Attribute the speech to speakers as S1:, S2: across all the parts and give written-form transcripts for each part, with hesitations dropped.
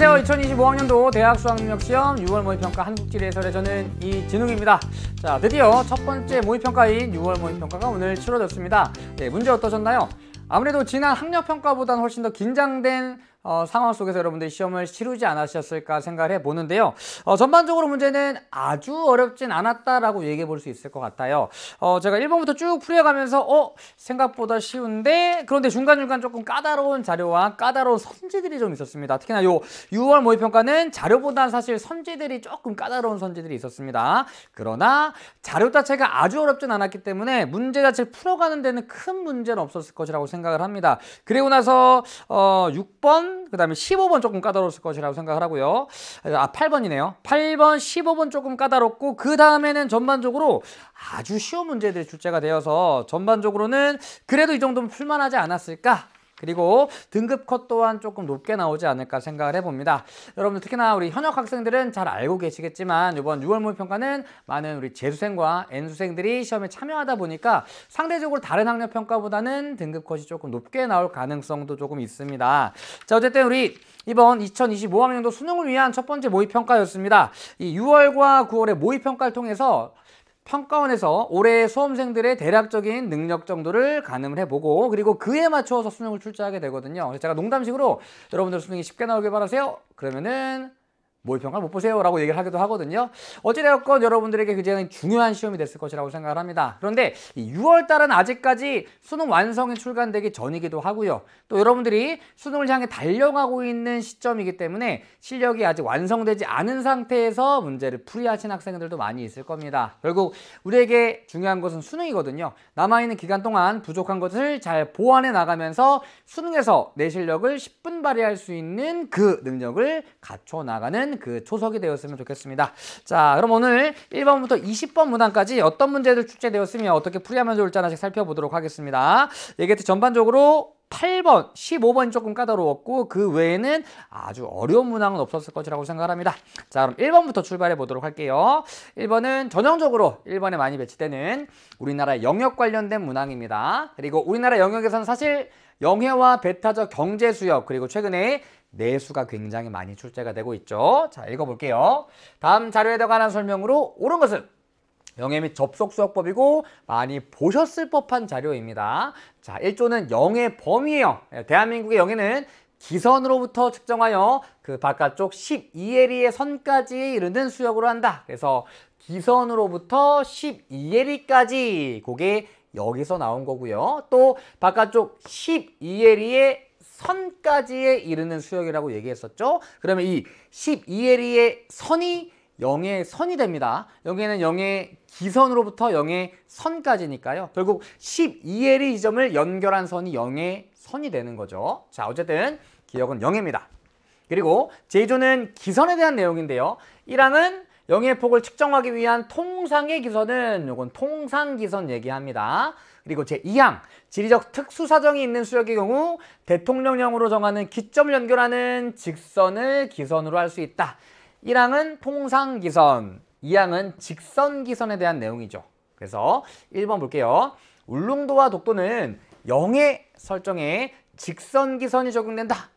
S1: 안녕하세요. 2025학년도 대학 수학능력시험 6월 모의평가 한국지리 해설의 저는 이진웅입니다. 자, 드디어 첫 번째 모의평가인 6월 모의평가가 오늘 치러졌습니다. 네, 문제 어떠셨나요? 아무래도 지난 학력평가보다는 훨씬 더 긴장된 상황 속에서 여러분들이 시험을 치르지 않으셨을까 생각을 해보는데요. 전반적으로 문제는 아주 어렵진 않았다라고 얘기해 볼 수 있을 것 같아요. 제가 1번부터 쭉 풀어가면서 생각보다 쉬운데 그런데 중간중간 조금 까다로운 자료와 까다로운 선지들이 좀 있었습니다. 특히나 요 6월 모의평가는 자료보다는 사실 선지들이 조금 까다로운 선지들이 있었습니다. 그러나 자료 자체가 아주 어렵진 않았기 때문에 문제 자체를 풀어가는 데는 큰 문제는 없었을 것이라고 생각을 합니다. 그리고 나서 6번 그 다음에 15번 조금 까다로웠을 것이라고 생각을 하고요. 8번이네요. 8번, 15번 조금 까다롭고 그 다음에는 전반적으로 아주 쉬운 문제들이 출제가 되어서 전반적으로는 그래도 이 정도면 풀만하지 않았을까? 그리고 등급 컷 또한 조금 높게 나오지 않을까 생각을 해봅니다. 여러분들 특히나 우리 현역 학생들은 잘 알고 계시겠지만 이번 6월 모의평가는 많은 우리 재수생과 N수생들이 시험에 참여하다 보니까 상대적으로 다른 학력 평가보다는 등급 컷이 조금 높게 나올 가능성도 조금 있습니다. 자, 어쨌든 우리 이번 2025학년도 수능을 위한 첫 번째 모의평가였습니다. 이 6월과 9월의 모의평가를 통해서 평가원에서 올해 수험생들의 대략적인 능력 정도를 가늠을 해보고 그리고 그에 맞춰서 수능을 출제하게 되거든요. 그래서 제가 농담식으로 여러분들 수능이 쉽게 나오길 바라세요. 그러면은 모의평가 못 보세요 라고 얘기를 하기도 하거든요. 어찌되었건 여러분들에게 굉장히 중요한 시험이 됐을 것이라고 생각을 합니다. 그런데 이 6월달은 아직까지 수능 완성이 출간되기 전이기도 하고요. 또 여러분들이 수능을 향해 달려가고 있는 시점이기 때문에 실력이 아직 완성되지 않은 상태에서 문제를 풀이하신 학생들도 많이 있을 겁니다. 결국 우리에게 중요한 것은 수능이거든요. 남아있는 기간 동안 부족한 것을 잘 보완해 나가면서 수능에서 내 실력을 10분 발휘할 수 있는 그 능력을 갖춰 나가는 그 초석이 되었으면 좋겠습니다. 자, 그럼 오늘 1번부터 20번 문항까지 어떤 문제들 출제되었으며 어떻게 풀이하면 좋을지 하나씩 살펴보도록 하겠습니다. 얘기했듯이 전반적으로 8번, 15번이 조금 까다로웠고 그 외에는 아주 어려운 문항은 없었을 것이라고 생각합니다. 자, 그럼 1번부터 출발해 보도록 할게요. 1번은 전형적으로 1번에 많이 배치되는 우리나라 영역 관련된 문항입니다. 그리고 우리나라 영역에서는 사실 영해와 배타적 경제 수역 그리고 최근에 내수가 굉장히 많이 출제가 되고 있죠. 자, 읽어볼게요. 다음 자료에 관한 설명으로 옳은 것은 영해 및 접속 수역법이고 많이 보셨을 법한 자료입니다. 자, 1조는 영해 범위예요. 대한민국의 영해는 기선으로부터 측정하여 그 바깥쪽 12에리의 선까지 이르는 수역으로 한다. 그래서 기선으로부터 12에리까지 그게 여기서 나온 거고요. 또 바깥쪽 12에리의 선까지에 이르는 수역이라고 얘기했었죠. 그러면 이 12에리의 선이 영의 선이 됩니다. 여기에는 영의 기선으로부터 영의 선까지니까요. 결국 12에리 지점을 연결한 선이 영의 선이 되는 거죠. 자, 어쨌든 기역은 영입니다. 그리고 제2조는 기선에 대한 내용인데요. 1항은 영의 폭을 측정하기 위한 통상의 기선은 요건 통상기선 얘기합니다. 그리고 제2항 지리적 특수사정이 있는 수역의 경우 대통령령으로 정하는 기점을 연결하는 직선을 기선으로 할 수 있다. 1항은 통상기선, 2항은 직선기선에 대한 내용이죠. 그래서 1번 볼게요. 울릉도와 독도는 영해 설정에 직선기선이 적용된다.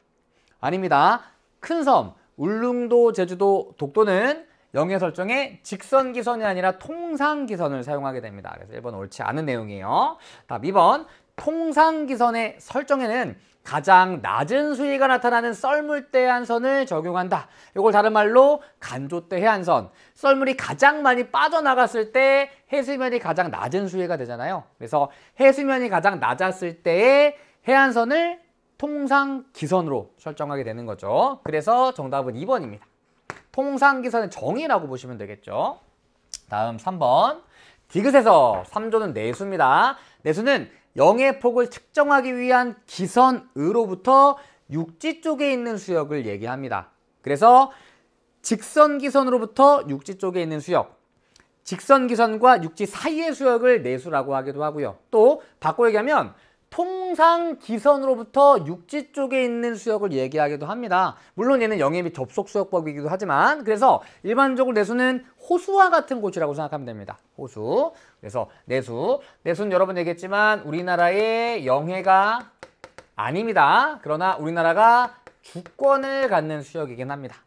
S1: 아닙니다. 큰 섬, 울릉도, 제주도, 독도는 영해 설정에 직선기선이 아니라 통상기선을 사용하게 됩니다. 그래서 1번 옳지 않은 내용이에요. 다음 2번 통상기선의 설정에는 가장 낮은 수위가 나타나는 썰물대 해안선을 적용한다. 이걸 다른 말로 간조대 해안선. 썰물이 가장 많이 빠져나갔을 때 해수면이 가장 낮은 수위가 되잖아요. 그래서 해수면이 가장 낮았을 때의 해안선을 통상기선으로 설정하게 되는 거죠. 그래서 정답은 2번입니다. 통상기선의 정의라고 보시면 되겠죠. 다음 3번 디귿에서 3조는 내수입니다. 내수는 영의 폭을 측정하기 위한 기선으로부터 육지 쪽에 있는 수역을 얘기합니다. 그래서 직선기선으로부터 육지 쪽에 있는 수역, 직선기선과 육지 사이의 수역을 내수라고 하기도 하고요. 또 바꿔 얘기하면 통상기선으로부터 육지 쪽에 있는 수역을 얘기하기도 합니다. 물론 얘는 영해 및 접속 수역법이기도 하지만 그래서 일반적으로 내수는 호수와 같은 곳이라고 생각하면 됩니다. 호수. 그래서 내수는 여러 번 얘기했지만 우리나라의 영해가 아닙니다. 그러나 우리나라가 주권을 갖는 수역이긴 합니다.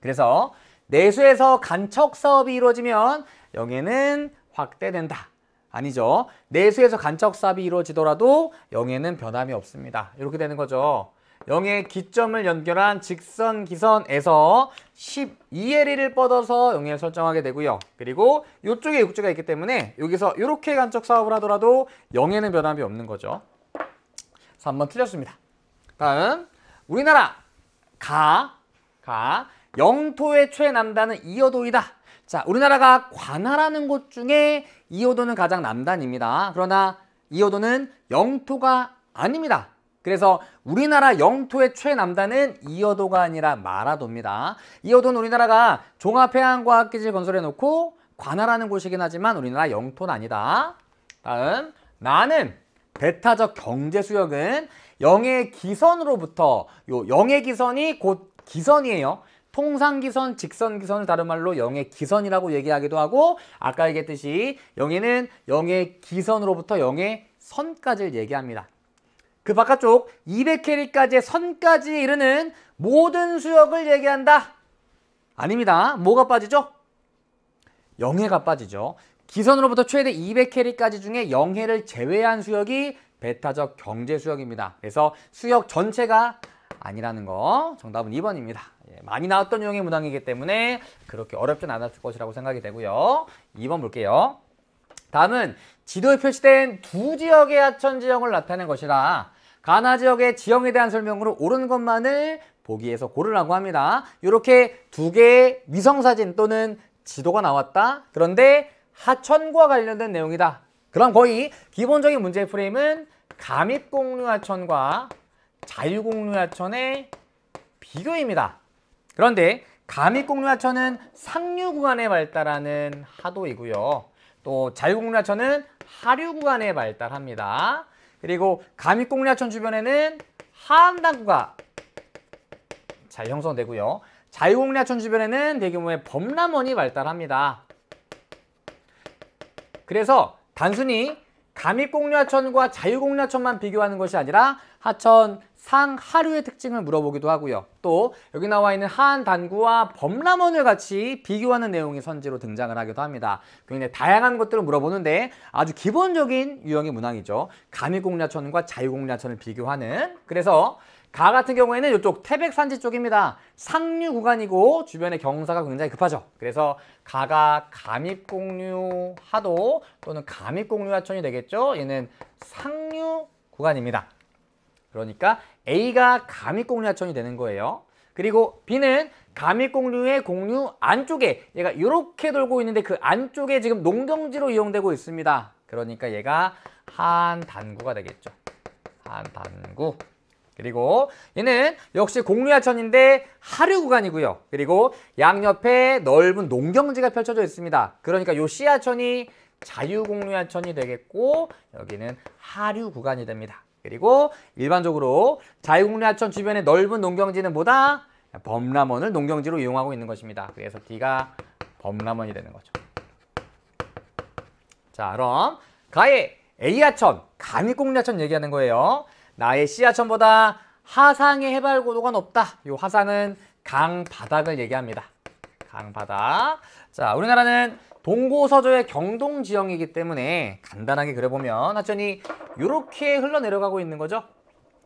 S1: 그래서 내수에서 간척 사업이 이루어지면 영해는 확대된다. 아니죠. 내수에서 간척 사업이 이루어지더라도 영해는 변함이 없습니다. 이렇게 되는 거죠. 영의 기점을 연결한 직선 기선에서 12L을 뻗어서 영해를 설정하게 되고요. 그리고 이쪽에 육지가 있기 때문에 여기서 이렇게 간척 사업을 하더라도 영해는 변함이 없는 거죠. 그래서 한번 틀렸습니다. 다음 우리나라 영토의 최남단은 이어도이다. 자, 우리나라가 관할하는 곳 중에 이어도는 가장 남단입니다. 그러나 이어도는 영토가 아닙니다. 그래서 우리나라 영토의 최남단은 이어도가 아니라 마라도입니다. 이어도는 우리나라가 종합해양과학기지를 건설해 놓고 관할하는 곳이긴 하지만 우리나라 영토는 아니다. 다음 나는 배타적 경제수역은 영해 기선으로부터 요 영해 기선이 곧 기선이에요. 통상기선, 직선기선을 다른 말로 영해 기선이라고 얘기하기도 하고 아까 얘기했듯이 영해는 영해 기선으로부터 영해 선까지를 얘기합니다. 그 바깥쪽 200캐리까지의 선까지 이르는 모든 수역을 얘기한다. 아닙니다. 뭐가 빠지죠? 영해가 빠지죠. 기선으로부터 최대 200캐리까지 중에 영해를 제외한 수역이 배타적 경제수역입니다. 그래서 수역 전체가 아니라는 거. 정답은 2번입니다. 많이 나왔던 유형의 문항이기 때문에 그렇게 어렵진 않았을 것이라고 생각이 되고요. 2번 볼게요. 다음은 지도에 표시된 두 지역의 하천 지형을 나타낸 것이라 가나 지역의 지형에 대한 설명으로 옳은 것만을 보기에서 고르라고 합니다. 이렇게 두 개의 위성사진 또는 지도가 나왔다. 그런데 하천과 관련된 내용이다. 그럼 거의 기본적인 문제의 프레임은 감입공류하천과 자유공류하천의 비교입니다. 그런데 감입공류하천은 상류 구간에 발달하는 하도이고요. 또 자유공류하천은 하류 구간에 발달합니다. 그리고 감입공류하천 주변에는 하암당구가 잘 형성되고요. 자유공류하천 주변에는 대규모의 범람원이 발달합니다. 그래서 단순히 감입공류하천과 자유공류하천만 비교하는 것이 아니라 하천 상하류의 특징을 물어보기도 하고요. 또 여기 나와 있는 하안단구와 범람원을 같이 비교하는 내용이 선지로 등장을 하기도 합니다. 굉장히 다양한 것들을 물어보는데 아주 기본적인 유형의 문항이죠. 감입공류하천과 자유공류하천을 비교하는. 그래서 가 같은 경우에는 이쪽 태백산지 쪽입니다. 상류 구간이고 주변에 경사가 굉장히 급하죠. 그래서 가가 감입공류 하도 또는 감입공류하천이 되겠죠. 얘는 상류 구간입니다. 그러니까 A가 감입공류하천이 되는 거예요. 그리고 B는 감입공류의 공류 안쪽에 얘가 이렇게 돌고 있는데 그 안쪽에 지금 농경지로 이용되고 있습니다. 그러니까 얘가 하안단구가 되겠죠. 하안단구. 그리고 얘는 역시 공류하천인데 하류 구간이고요. 그리고 양옆에 넓은 농경지가 펼쳐져 있습니다. 그러니까 요 C하천이 자유공류하천이 되겠고 여기는 하류 구간이 됩니다. 그리고 일반적으로 자유공류하천 주변의 넓은 농경지는 뭐다? 범람원을 농경지로 이용하고 있는 것입니다. 그래서 D가 범람원이 되는 거죠. 자, 그럼 가의 A하천, 감입공류하천 얘기하는 거예요. 나의 C하천보다 하상의 해발 고도가 높다. 이 하상은 강 바닥을 얘기합니다. 강 바닥. 자, 우리나라는 동고서저의 경동 지형이기 때문에 간단하게 그려보면 하천이 이렇게 흘러내려가고 있는 거죠.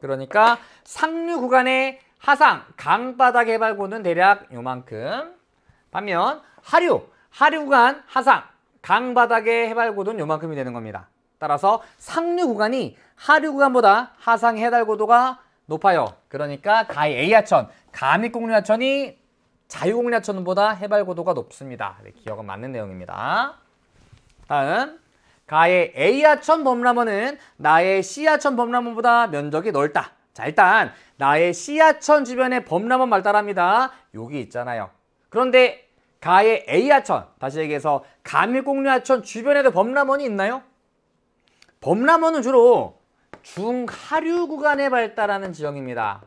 S1: 그러니까 상류 구간의 하상, 강바닥 해발고는 대략 요만큼. 반면 하류 구간 하상, 강바닥의 해발고도는 요만큼이 되는 겁니다. 따라서 상류 구간이 하류 구간보다 하상 해발고도가 높아요. 그러니까 가의 A하천, 감입공류하천이 자유공류하천보다 해발고도가 높습니다. 네, 기억은 맞는 내용입니다. 다음, 가의 A하천 범람원은 나의 C하천 범람원보다 면적이 넓다. 자, 일단 나의 C하천 주변에 범람원 발달합니다. 여기 있잖아요. 그런데 가의 A하천, 다시 얘기해서 감입공류하천 주변에도 범람원이 있나요? 범람원은 주로 중하류 구간에 발달하는 지형입니다.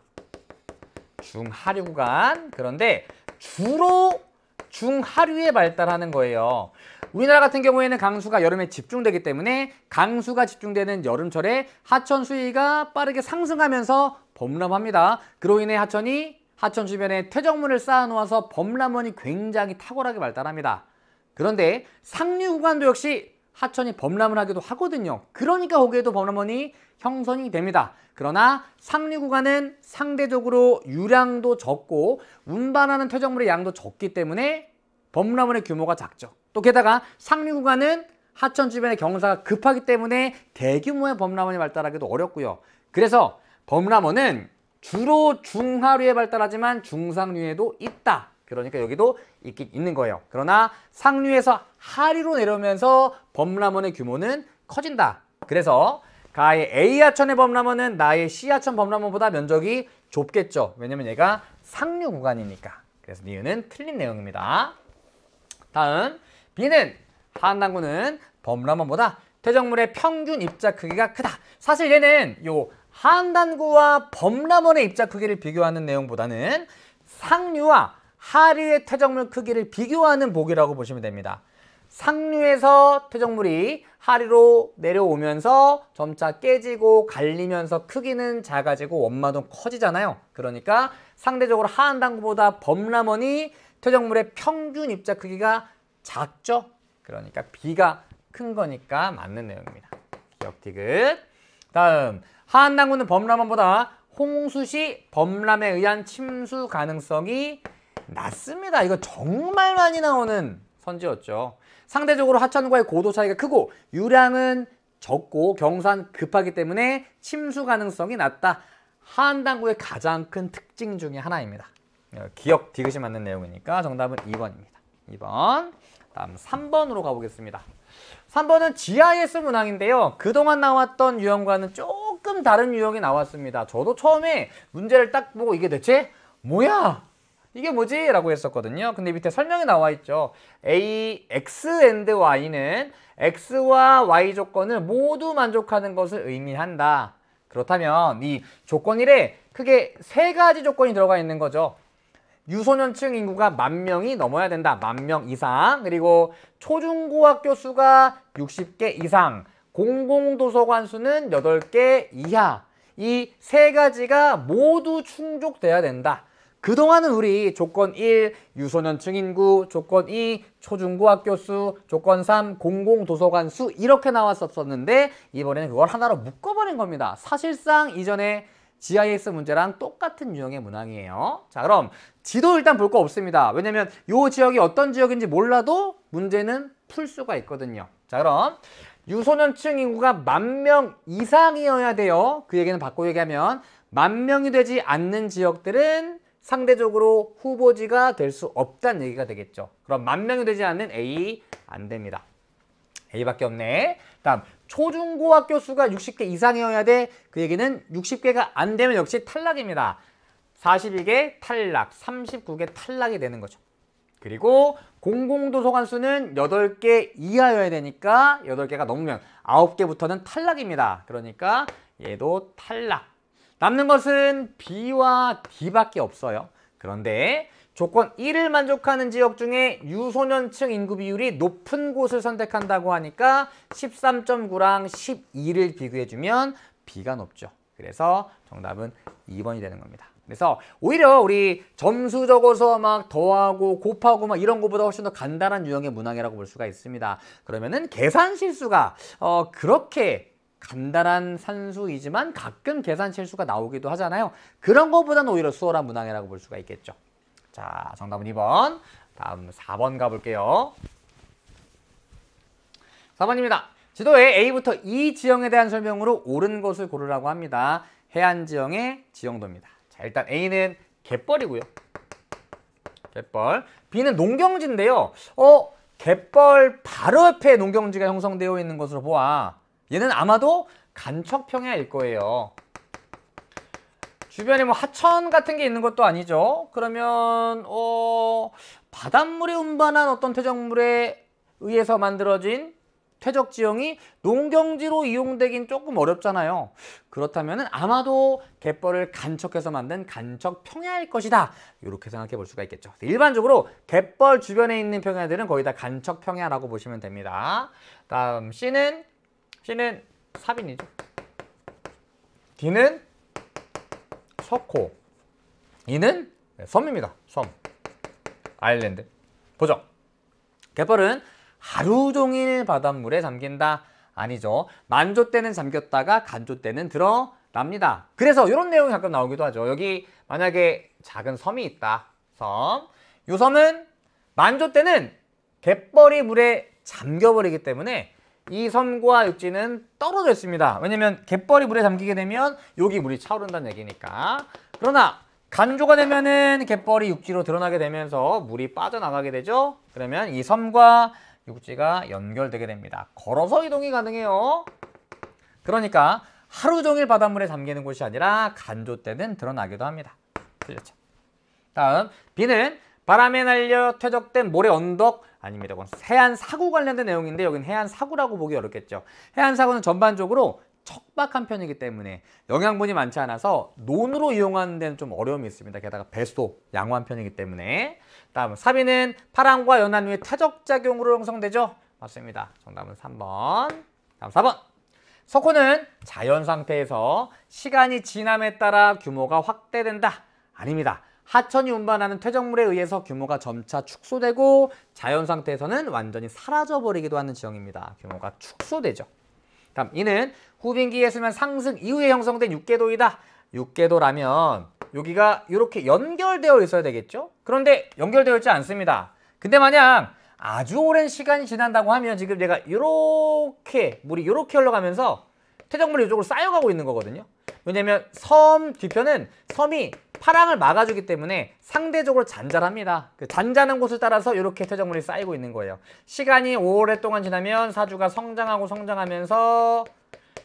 S1: 중하류 구간. 그런데 주로 중하류에 발달하는 거예요. 우리나라 같은 경우에는 강수가 여름에 집중되기 때문에 강수가 집중되는 여름철에 하천 수위가 빠르게 상승하면서 범람합니다. 그로 인해 하천 주변에 퇴적물을 쌓아놓아서 범람원이 굉장히 탁월하게 발달합니다. 그런데 상류 구간도 역시 하천이 범람을 하기도 하거든요. 그러니까 거기에도 범람원이 형성이 됩니다. 그러나 상류 구간은 상대적으로 유량도 적고 운반하는 퇴적물의 양도 적기 때문에 범람원의 규모가 작죠. 또 게다가 상류 구간은 하천 주변의 경사가 급하기 때문에 대규모의 범람원이 발달하기도 어렵고요. 그래서 범람원은 주로 중하류에 발달하지만 중상류에도 있다. 그러니까 여기도 있는 거예요. 그러나 상류에서 하류로 내려오면서 범람원의 규모는 커진다. 그래서 가의 A하천의 범람원은 나의 C하천 범람원보다 면적이 좁겠죠. 왜냐면 얘가 상류 구간이니까. 그래서 니은은 틀린 내용입니다. 다음 B는 하안단구는 범람원보다 퇴적물의 평균 입자 크기가 크다. 사실 얘는 요 하안단구와 범람원의 입자 크기를 비교하는 내용보다는 상류와 하류의 퇴적물 크기를 비교하는 보기라고 보시면 됩니다. 상류에서 퇴적물이 하류로 내려오면서 점차 깨지고 갈리면서 크기는 작아지고 원마도 커지잖아요. 그러니까 상대적으로 하안단구보다 범람원이 퇴적물의 평균 입자 크기가 작죠. 그러니까 B가 큰 거니까 맞는 내용입니다. 기억 티귿. 다음 하안단구는 범람원보다 홍수시 범람에 의한 침수 가능성이 낮습니다. 이거 정말 많이 나오는 선지였죠. 상대적으로 하천과의 고도 차이가 크고 유량은 적고 경사는 급하기 때문에 침수 가능성이 낮다. 하안단구의 가장 큰 특징 중에 하나입니다. 기억 디귿이 맞는 내용이니까 정답은 2번입니다. 2번. 다음 3번으로 가보겠습니다. 3번은 GIS 문항인데요. 그동안 나왔던 유형과는 조금 다른 유형이 나왔습니다. 저도 처음에 문제를 딱 보고 이게 대체 뭐야? 이게 뭐지? 라고 했었거든요. 근데 밑에 설명이 나와 있죠. X and Y는 X와 Y 조건을 모두 만족하는 것을 의미한다. 그렇다면 이 조건 1에 크게 3가지 조건이 들어가 있는 거죠. 유소년층 인구가 10,000명이 넘어야 된다. 10,000명 이상. 그리고 초중고학교 수가 60개 이상. 공공도서관 수는 8개 이하. 이 3가지가 모두 충족돼야 된다. 그동안은 우리 조건 1, 유소년층 인구, 조건 2, 초중고학교 수, 조건 3, 공공도서관 수 이렇게 나왔었는데 이번에는 그걸 하나로 묶어버린 겁니다. 사실상 이전에 GIS 문제랑 똑같은 유형의 문항이에요. 자, 그럼 지도 일단 볼 거 없습니다. 왜냐면 이 지역이 어떤 지역인지 몰라도 문제는 풀 수가 있거든요. 자, 그럼 유소년층 인구가 10,000명 이상이어야 돼요. 그 얘기는 바꿔 얘기하면 10,000명이 되지 않는 지역들은 상대적으로 후보지가 될 수 없다는 얘기가 되겠죠. 그럼 10,000명이 되지 않는 A 안 됩니다. A밖에 없네. 다음 초중고학교 수가 60개 이상이어야 돼. 그 얘기는 60개가 안 되면 역시 탈락입니다. 42개 탈락, 39개 탈락이 되는 거죠. 그리고 공공도서관 수는 8개 이하여야 되니까 8개가 넘으면 9개부터는 탈락입니다. 그러니까 얘도 탈락. 남는 것은 B와 D밖에 없어요. 그런데 조건 1을 만족하는 지역 중에 유소년층 인구 비율이 높은 곳을 선택한다고 하니까 13.9랑 12를 비교해주면 B가 높죠. 그래서 정답은 2번이 되는 겁니다. 그래서 오히려 우리 점수 적어서 막 더하고 곱하고 막 이런 것보다 훨씬 더 간단한 유형의 문항이라고 볼 수가 있습니다. 그러면은 계산 실수가 그렇게 간단한 산수이지만 가끔 계산 실수가 나오기도 하잖아요. 그런 것보다는 오히려 수월한 문항이라고 볼 수가 있겠죠. 자, 정답은 2번. 다음 4번 가볼게요. 4번입니다. 지도에 A부터 E 지형에 대한 설명으로 옳은 것을 고르라고 합니다. 해안 지형의 지형도입니다. 자, 일단 A는 갯벌이고요. 갯벌. B는 농경지인데요. 갯벌 바로 옆에 농경지가 형성되어 있는 것으로 보아 얘는 아마도 간척평야일 거예요. 주변에 뭐 하천 같은 게 있는 것도 아니죠. 그러면 바닷물에 운반한 어떤 퇴적물에 의해서 만들어진 퇴적 지형이 농경지로 이용되긴 조금 어렵잖아요. 그렇다면 아마도 갯벌을 간척해서 만든 간척 평야일 것이다. 이렇게 생각해 볼 수가 있겠죠. 일반적으로 갯벌 주변에 있는 평야들은 거의 다 간척 평야라고 보시면 됩니다. 다음 C는 사빈이죠. D는 석호. 이는 섬입니다. 섬. 아일랜드. 보죠. 갯벌은 하루 종일 바닷물에 잠긴다. 아니죠. 만조 때는 잠겼다가 간조 때는 드러납니다. 그래서 이런 내용이 가끔 나오기도 하죠. 여기 만약에 작은 섬이 있다. 섬. 이 섬은 만조 때는 갯벌이 물에 잠겨버리기 때문에 이 섬과 육지는 떨어져 있습니다. 왜냐면 갯벌이 물에 잠기게 되면 여기 물이 차오른다는 얘기니까. 그러나 간조가 되면은 갯벌이 육지로 드러나게 되면서 물이 빠져나가게 되죠. 그러면 이 섬과 육지가 연결되게 됩니다. 걸어서 이동이 가능해요. 그러니까 하루 종일 바닷물에 잠기는 곳이 아니라 간조 때는 드러나기도 합니다. 틀렸죠. 다음 B는 바람에 날려 퇴적된 모래 언덕 아닙니다. 이건 해안사구 관련된 내용인데 여기는 해안사구라고 보기 어렵겠죠. 해안사구는 전반적으로 척박한 편이기 때문에 영양분이 많지 않아서 논으로 이용하는 데는 좀 어려움이 있습니다. 게다가 배수도 양호한 편이기 때문에. 다음 사비는 파랑과 연안 위에 퇴적작용으로 형성되죠. 맞습니다. 정답은 3번. 다음 4번. 석호는 자연 상태에서 시간이 지남에 따라 규모가 확대된다. 아닙니다. 하천이 운반하는 퇴적물에 의해서 규모가 점차 축소되고 자연 상태에서는 완전히 사라져버리기도 하는 지형입니다. 규모가 축소되죠. 다음 이는 후빙기에 수면 상승 이후에 형성된 육계도이다. 육계도라면 여기가 이렇게 연결되어 있어야 되겠죠? 그런데 연결되어 있지 않습니다. 근데 만약 아주 오랜 시간이 지난다고 하면 지금 내가 이렇게 물이 이렇게 흘러가면서 퇴적물이 이쪽으로 쌓여가고 있는 거거든요. 왜냐면 섬 뒤편은 섬이 파랑을 막아주기 때문에 상대적으로 잔잔합니다. 그 잔잔한 곳을 따라서 이렇게 퇴적물이 쌓이고 있는 거예요. 시간이 오랫동안 지나면 사주가 성장하고 성장하면서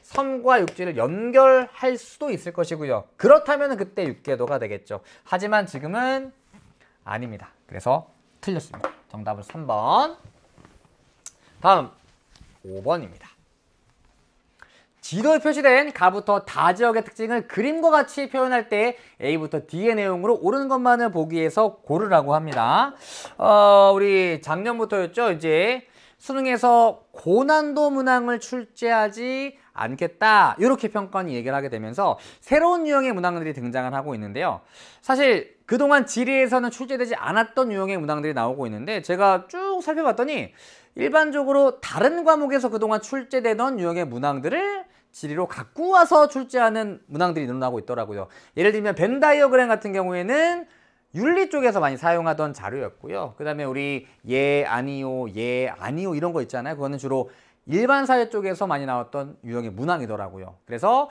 S1: 섬과 육지를 연결할 수도 있을 것이고요. 그렇다면 그때 육계도가 되겠죠. 하지만 지금은 아닙니다. 그래서 틀렸습니다. 정답은 3번. 다음 5번입니다. 지도에 표시된 가부터 다 지역의 특징을 그림과 같이 표현할 때 A부터 D의 내용으로 옳은 것만을 보기 위해서 고르라고 합니다. 우리 작년부터였죠. 이제 수능에서 고난도 문항을 출제하지 않겠다. 이렇게 평가원이 얘기를 하게 되면서 새로운 유형의 문항들이 등장을 하고 있는데요. 사실 그동안 지리에서는 출제되지 않았던 유형의 문항들이 나오고 있는데 제가 쭉 살펴봤더니 일반적으로 다른 과목에서 그동안 출제되던 유형의 문항들을 지리로 갖고 와서 출제하는 문항들이 늘어나고 있더라고요. 예를 들면 벤 다이어그램 같은 경우에는 윤리 쪽에서 많이 사용하던 자료였고요. 그 다음에 우리 예, 아니요, 예, 아니요 이런 거 있잖아요. 그거는 주로 일반사회 쪽에서 많이 나왔던 유형의 문항이더라고요. 그래서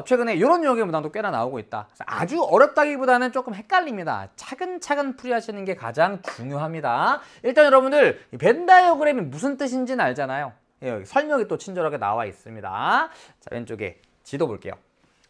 S1: 최근에 이런 유형의 문항도 꽤나 나오고 있다. 아주 어렵다기보다는 조금 헷갈립니다. 차근차근 풀이하시는 게 가장 중요합니다. 일단 여러분들 벤 다이어그램이 무슨 뜻인지는 알잖아요. 여기 설명이 또 친절하게 나와 있습니다. 자, 왼쪽에 지도 볼게요.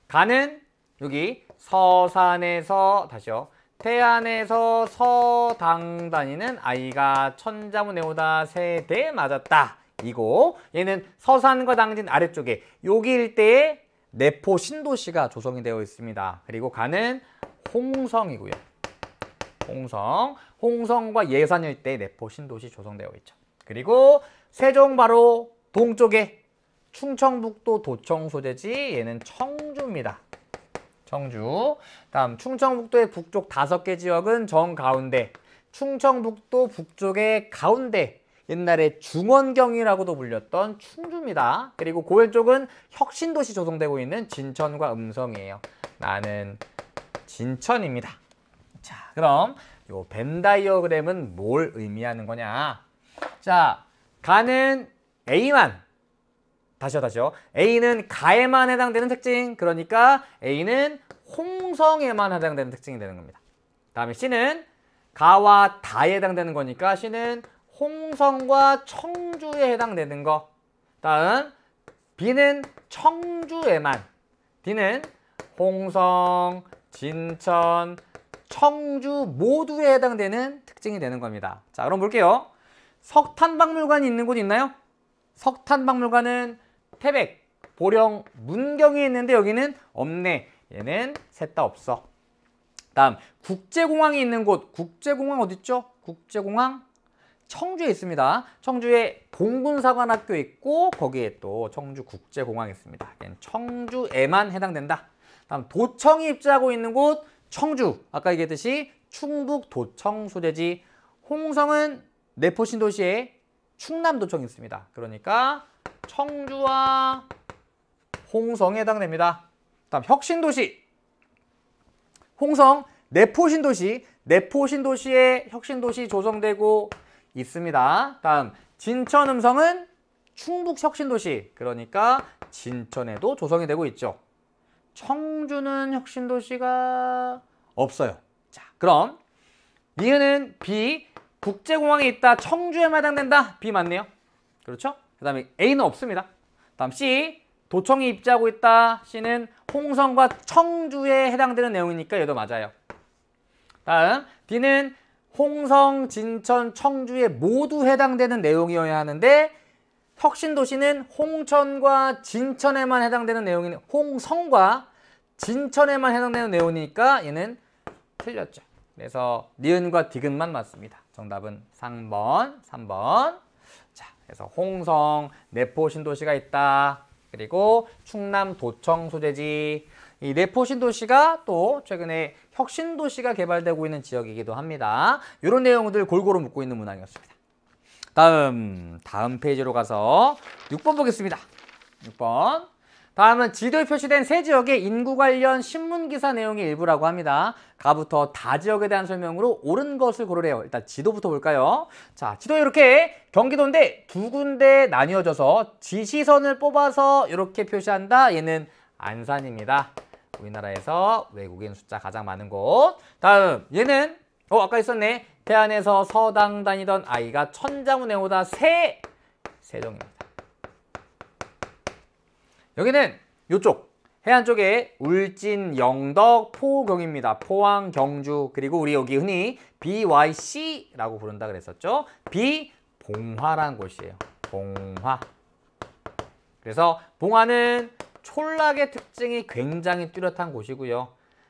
S1: 가는 여기 서산에서 다시요. 태안에서 서당 다니는 아이가 천자문 외우다 세대 맞았다. 이고 얘는 서산과 당진 아래쪽에 여기 일대에 내포 신도시가 조성이 되어 있습니다. 그리고 가는 홍성이고요. 홍성과 예산 일대에 내포 신도시 조성되어 있죠. 그리고 세종 바로 동쪽에 충청북도 도청 소재지 얘는 청주입니다. 청주. 다음 충청북도의 북쪽 5개 지역은 정가운데, 충청북도 북쪽의 가운데 옛날에 중원경이라고도 불렸던 충주입니다. 그리고 그 왼쪽은 혁신도시 조성되고 있는 진천과 음성이에요. 나는 진천입니다. 자, 그럼 요 벤 다이어그램은 뭘 의미하는 거냐? 자, 가는 A만 다시요. A는 가에만 해당되는 특징. 그러니까 A는 홍성에만 해당되는 특징이 되는 겁니다. 다음에 C는 가와 다에 해당되는 거니까 C는 홍성과 청주에 해당되는 거. 다음 B는 청주에만. D는 홍성, 진천, 청주 모두에 해당되는 특징이 되는 겁니다. 자, 그럼 볼게요. 석탄박물관이 있는 곳 있나요? 석탄박물관은 태백, 보령, 문경이 있는데 여기는 없네. 얘는 셋 다 없어. 다음 국제공항이 있는 곳. 국제공항 어디 있죠? 국제공항 청주에 있습니다. 청주에 봉군사관학교 있고 거기에 또 청주국제공항이 있습니다. 얘는 청주에만 해당된다. 다음 도청이 입지하고 있는 곳 청주. 아까 얘기했듯이 충북 도청 소재지. 홍성은 내포 신도시에 충남도청이 있습니다. 그러니까 청주와 홍성에 해당됩니다. 다음 혁신도시. 홍성 내포 신도시. 내포 신도시에 혁신도시 조성되고 있습니다. 다음 진천 음성은 충북 혁신도시. 그러니까 진천에도 조성이 되고 있죠. 청주는 혁신도시가 없어요. 자, 그럼 니은은 B. 국제공항이 있다. 청주에만 해당된다. B 맞네요. 그렇죠? 그 다음에 A는 없습니다. 다음 C. 도청이 입지하고 있다. C는 홍성과 청주에 해당되는 내용이니까 얘도 맞아요. 다음 D는 홍성, 진천, 청주에 모두 해당되는 내용이어야 하는데 혁신도시는 홍천과 진천에만 해당되는 내용이니 홍성과 진천에만 해당되는 내용이니까 얘는 틀렸죠. 그래서 니은과 디귿만 맞습니다. 정답은 3번. 자, 그래서 홍성, 내포 신도시가 있다. 그리고 충남 도청 소재지. 이 내포 신도시가 또 최근에 혁신도시가 개발되고 있는 지역이기도 합니다. 이런 내용들 골고루 묻고 있는 문항이었습니다. 다음 페이지로 가서 6번 보겠습니다. 6번. 다음은 지도에 표시된 세 지역의 인구 관련 신문기사 내용의 일부라고 합니다. 가부터 다 지역에 대한 설명으로 옳은 것을 고르래요. 일단 지도부터 볼까요? 자, 지도에 이렇게 경기도인데 두 군데 나뉘어져서 지시선을 뽑아서 이렇게 표시한다. 얘는 안산입니다. 우리나라에서 외국인 숫자 가장 많은 곳. 다음 얘는 아까 있었네. 태안에서 서당 다니던 아이가 천자문에 오다 세종입니다. 여기는 이쪽 해안 쪽에 울진, 영덕, 포경입니다. 포항, 경주. 그리고 우리 여기 흔히 BYC라고 부른다 그랬었죠. B, 봉화라는 곳이에요. 봉화. 그래서 봉화는 촌락의 특징이 굉장히 뚜렷한 곳이고요.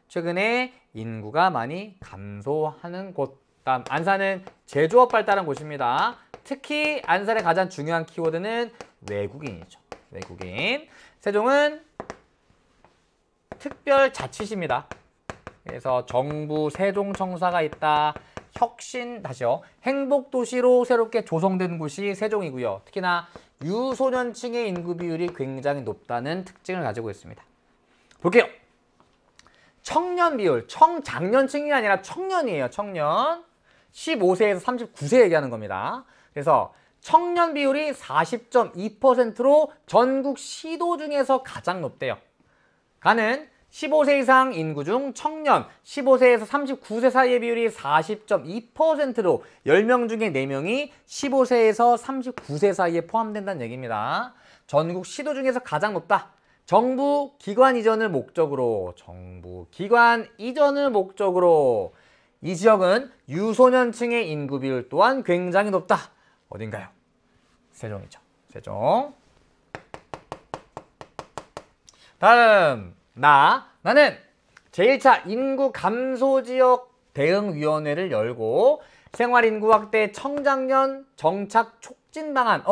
S1: 최근에 인구가 많이 감소하는 곳. 다음 안산은 제조업 발달한 곳입니다. 특히 안산의 가장 중요한 키워드는 외국인이죠. 외국인. 세종은 특별자치시입니다. 그래서 정부 세종청사가 있다. 행복도시로 새롭게 조성된 곳이 세종이고요. 특히나 유소년층의 인구 비율이 굉장히 높다는 특징을 가지고 있습니다. 볼게요. 청년 비율, 청장년층이 아니라 청년이에요. 청년. 15세에서 39세 얘기하는 겁니다. 그래서 청년 비율이 40.2%로 전국 시도 중에서 가장 높대요. 가는 15세 이상 인구 중 청년 15세에서 39세 사이의 비율이 40.2%로 10명 중에 4명이 15세에서 39세 사이에 포함된다는 얘기입니다. 전국 시도 중에서 가장 높다. 정부 기관 이전을 목적으로 이 지역은 유소년층의 인구 비율 또한 굉장히 높다. 어딘가요? 세종이죠. 세종. 다음 나는 제1차 인구 감소 지역 대응위원회를 열고 생활인구 확대 청장년 정착 촉진 방안.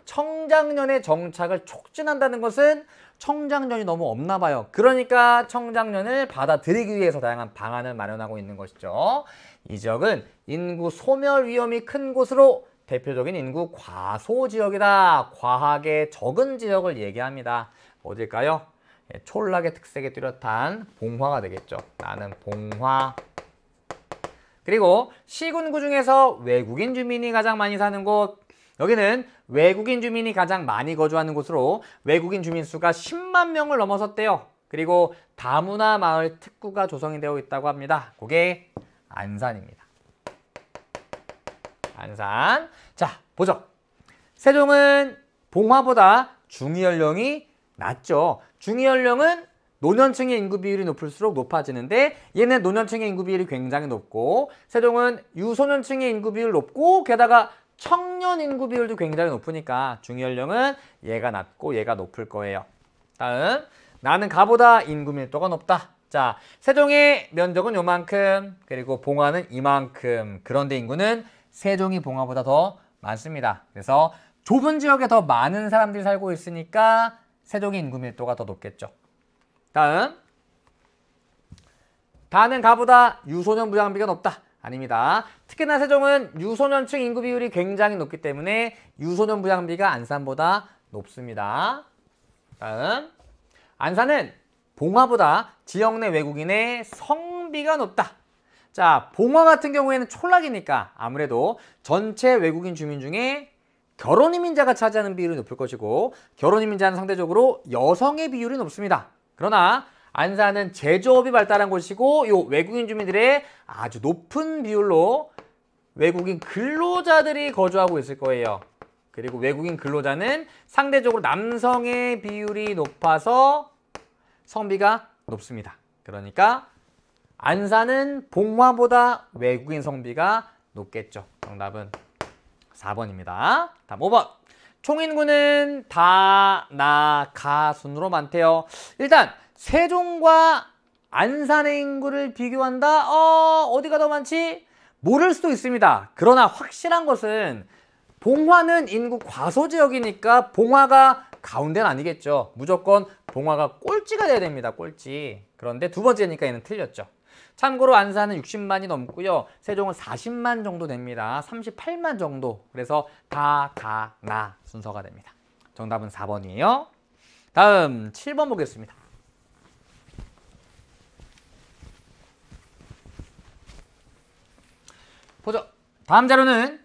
S1: 청장년의 정착을 촉진한다는 것은 청장년이 너무 없나 봐요. 그러니까 청장년을 받아들이기 위해서 다양한 방안을 마련하고 있는 것이죠. 이 지역은 인구 소멸 위험이 큰 곳으로 대표적인 인구 과소 지역이다. 과하게 적은 지역을 얘기합니다. 어딜까요? 촌락의 특색이 뚜렷한 봉화가 되겠죠. 나는 봉화. 그리고 시군구 중에서 외국인 주민이 가장 많이 사는 곳. 여기는 외국인 주민이 가장 많이 거주하는 곳으로 외국인 주민 수가 10만 명을 넘어섰대요. 그리고 다문화 마을 특구가 조성이 되어 있다고 합니다. 그게 안산입니다. 안산. 자, 보죠. 세종은 봉화보다 중위연령이 낮죠. 중위연령은 노년층의 인구 비율이 높을수록 높아지는데 얘는 노년층의 인구 비율이 굉장히 높고 세종은 유소년층의 인구 비율 높고 게다가 청년 인구 비율도 굉장히 높으니까 중위연령은 얘가 낮고 얘가 높을 거예요. 다음 나는 가보다 인구 밀도가 높다. 자, 세종의 면적은 요만큼 그리고 봉화는 이만큼. 그런데 인구는 세종이 봉화보다 더 많습니다. 그래서 좁은 지역에 더 많은 사람들이 살고 있으니까 세종의 인구 밀도가 더 높겠죠. 다음 다는 가보다 유소년 부양비가 높다. 아닙니다. 특히나 세종은 유소년층 인구 비율이 굉장히 높기 때문에 유소년 부양비가 안산보다 높습니다. 다음, 안산은 봉화보다 지역 내 외국인의 성비가 높다. 자, 봉화 같은 경우에는 촌락이니까 아무래도 전체 외국인 주민 중에 결혼 이민자가 차지하는 비율이 높을 것이고 결혼 이민자는 상대적으로 여성의 비율이 높습니다. 그러나 안산은 제조업이 발달한 곳이고 이 외국인 주민들의 아주 높은 비율로 외국인 근로자들이 거주하고 있을 거예요. 그리고 외국인 근로자는 상대적으로 남성의 비율이 높아서 성비가 높습니다. 그러니까 안산은 봉화보다 외국인 성비가 높겠죠. 정답은 4번입니다. 다음 5번. 총인구는 다, 나, 가 순으로 많대요. 일단 세종과 안산의 인구를 비교한다? 어디가 더 많지? 모를 수도 있습니다. 그러나 확실한 것은 봉화는 인구 과소 지역이니까 봉화가 가운데는 아니겠죠. 무조건 봉화가 꼴찌가 돼야 됩니다. 꼴찌. 그런데 두 번째니까 얘는 틀렸죠. 참고로 안산은 60만이 넘고요. 세종은 40만 정도 됩니다. 38만 정도. 그래서 다, 가, 나 순서가 됩니다. 정답은 4번이에요. 다음 7번 보겠습니다. 보죠. 다음 자료는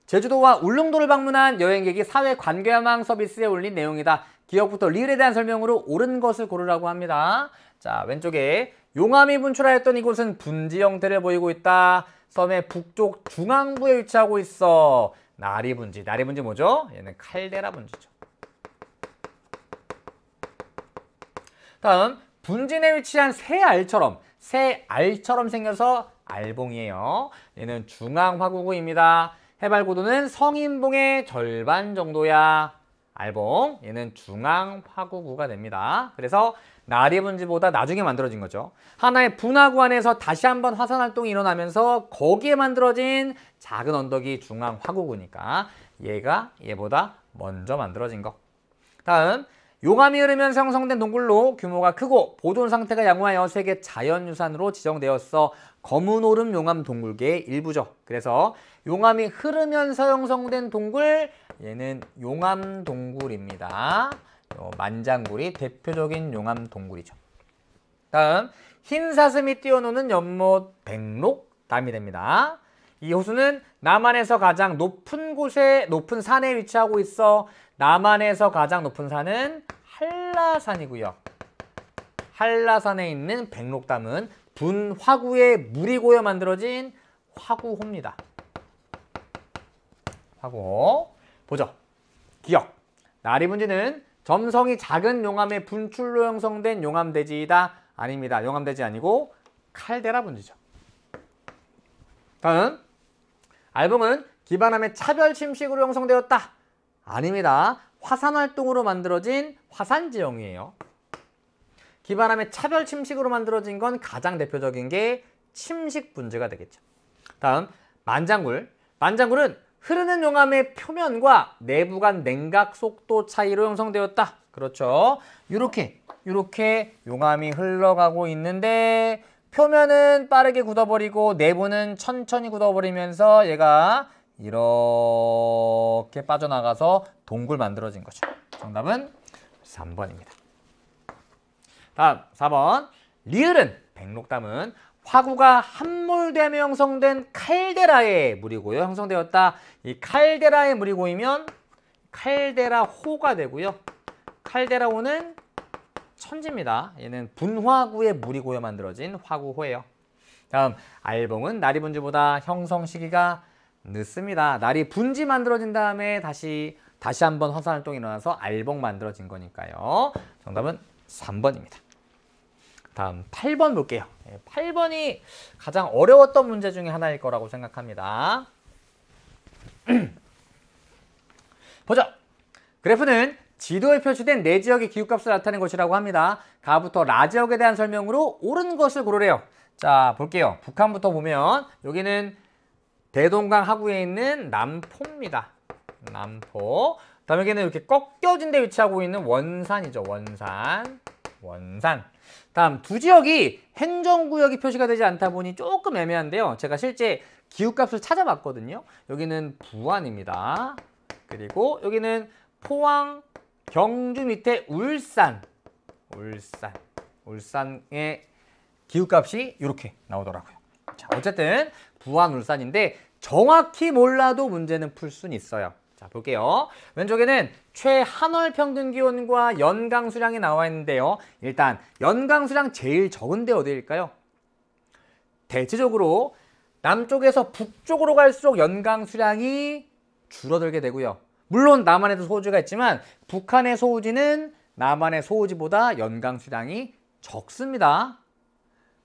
S1: 제주도와 울릉도를 방문한 여행객이 사회 관계망 서비스에 올린 내용이다. 기억부터 리을에 대한 설명으로 옳은 것을 고르라고 합니다. 자, 왼쪽에 용암이 분출하였던 이곳은 분지 형태를 보이고 있다. 섬의 북쪽 중앙부에 위치하고 있어. 나리분지. 나리분지 뭐죠? 얘는 칼데라 분지죠. 다음, 분지 내 위치한 새 알처럼 생겨서 알봉이에요. 얘는 중앙화구구입니다. 해발 고도는 성인봉의 절반 정도야. 알봉, 얘는 중앙화구구가 됩니다. 그래서 나리분지보다 나중에 만들어진 거죠. 하나의 분화구 안에서 다시 한번 화산활동이 일어나면서 거기에 만들어진 작은 언덕이 중앙화구구니까 얘보다 먼저 만들어진 거. 다음, 용암이 흐르면서 형성된 동굴로 규모가 크고 보존 상태가 양호하여 세계 자연유산으로 지정되었어. 검은 오름 용암 동굴계의 일부죠. 그래서 용암이 흐르면서 형성된 동굴, 얘는 용암 동굴입니다. 만장굴이 대표적인 용암 동굴이죠. 다음, 흰 사슴이 뛰어노는 연못 백록담이 됩니다. 이 호수는 남한에서 가장 높은 산에 위치하고 있어. 남한에서 가장 높은 산은 한라산이고요. 한라산에 있는 백록담은 분화구에 물이 고여 만들어진 화구호입니다. 화구호. 보죠. 기억. 나리분지는 점성이 작은 용암의 분출로 형성된 용암대지이다. 아닙니다. 용암대지 아니고 칼데라 분지죠. 다음, 알봉은 기반함의 차별 침식으로 형성되었다. 아닙니다. 화산활동으로 만들어진 화산지형이에요. 기반함의 차별 침식으로 만들어진 건 가장 대표적인 게 침식 분지가 되겠죠. 다음, 만장굴. 만장굴은 흐르는 용암의 표면과 내부 간 냉각 속도 차이로 형성되었다. 그렇죠. 이렇게 용암이 흘러가고 있는데 표면은 빠르게 굳어버리고 내부는 천천히 굳어버리면서 얘가 이렇게 빠져나가서 동굴 만들어진 거죠. 정답은 3번입니다. 다음 4번. 리을은 백록담은 화구가 함몰되며 형성된 칼데라의 물이 고여 형성되었다. 이 칼데라의 물이 고이면 칼데라호가 되고요. 칼데라호는 천지입니다. 얘는 분화구의 물이 고여 만들어진 화구호예요. 다음, 알봉은 나리분지보다 형성 시기가 늦습니다. 나리분지 만들어진 다음에 다시 한번 화산활동이 일어나서 알봉 만들어진 거니까요. 정답은 3번입니다. 다음 8번 볼게요. 8번이 가장 어려웠던 문제 중에 하나일 거라고 생각합니다. 보자. 그래프는 지도에 표시된 네 지역의 기후값을 나타낸 것이라고 합니다. 가부터 라 지역에 대한 설명으로 옳은 것을 고르래요. 자, 볼게요. 북한부터 보면 여기는 대동강 하구에 있는 남포입니다. 남포. 다음 여기는 이렇게 꺾여진 데 위치하고 있는 원산이죠. 원산. 원산. 다음 두 지역이 행정구역이 표시가 되지 않다 보니 조금 애매한데요. 제가 실제 기후값을 찾아봤거든요. 여기는 부안입니다. 그리고 여기는 포항, 경주 밑에 울산의 기후값이 이렇게 나오더라고요. 자, 어쨌든 부안, 울산인데 정확히 몰라도 문제는 풀 수는 있어요. 자, 볼게요. 왼쪽에는 최한월 평균 기온과 연강 수량이 나와 있는데요. 일단 연강 수량 제일 적은 데 어디일까요? 대체적으로 남쪽에서 북쪽으로 갈수록 연강 수량이 줄어들게 되고요. 물론 남한에도 소우지가 있지만 북한의 소우지는 남한의 소우지보다 연강 수량이 적습니다.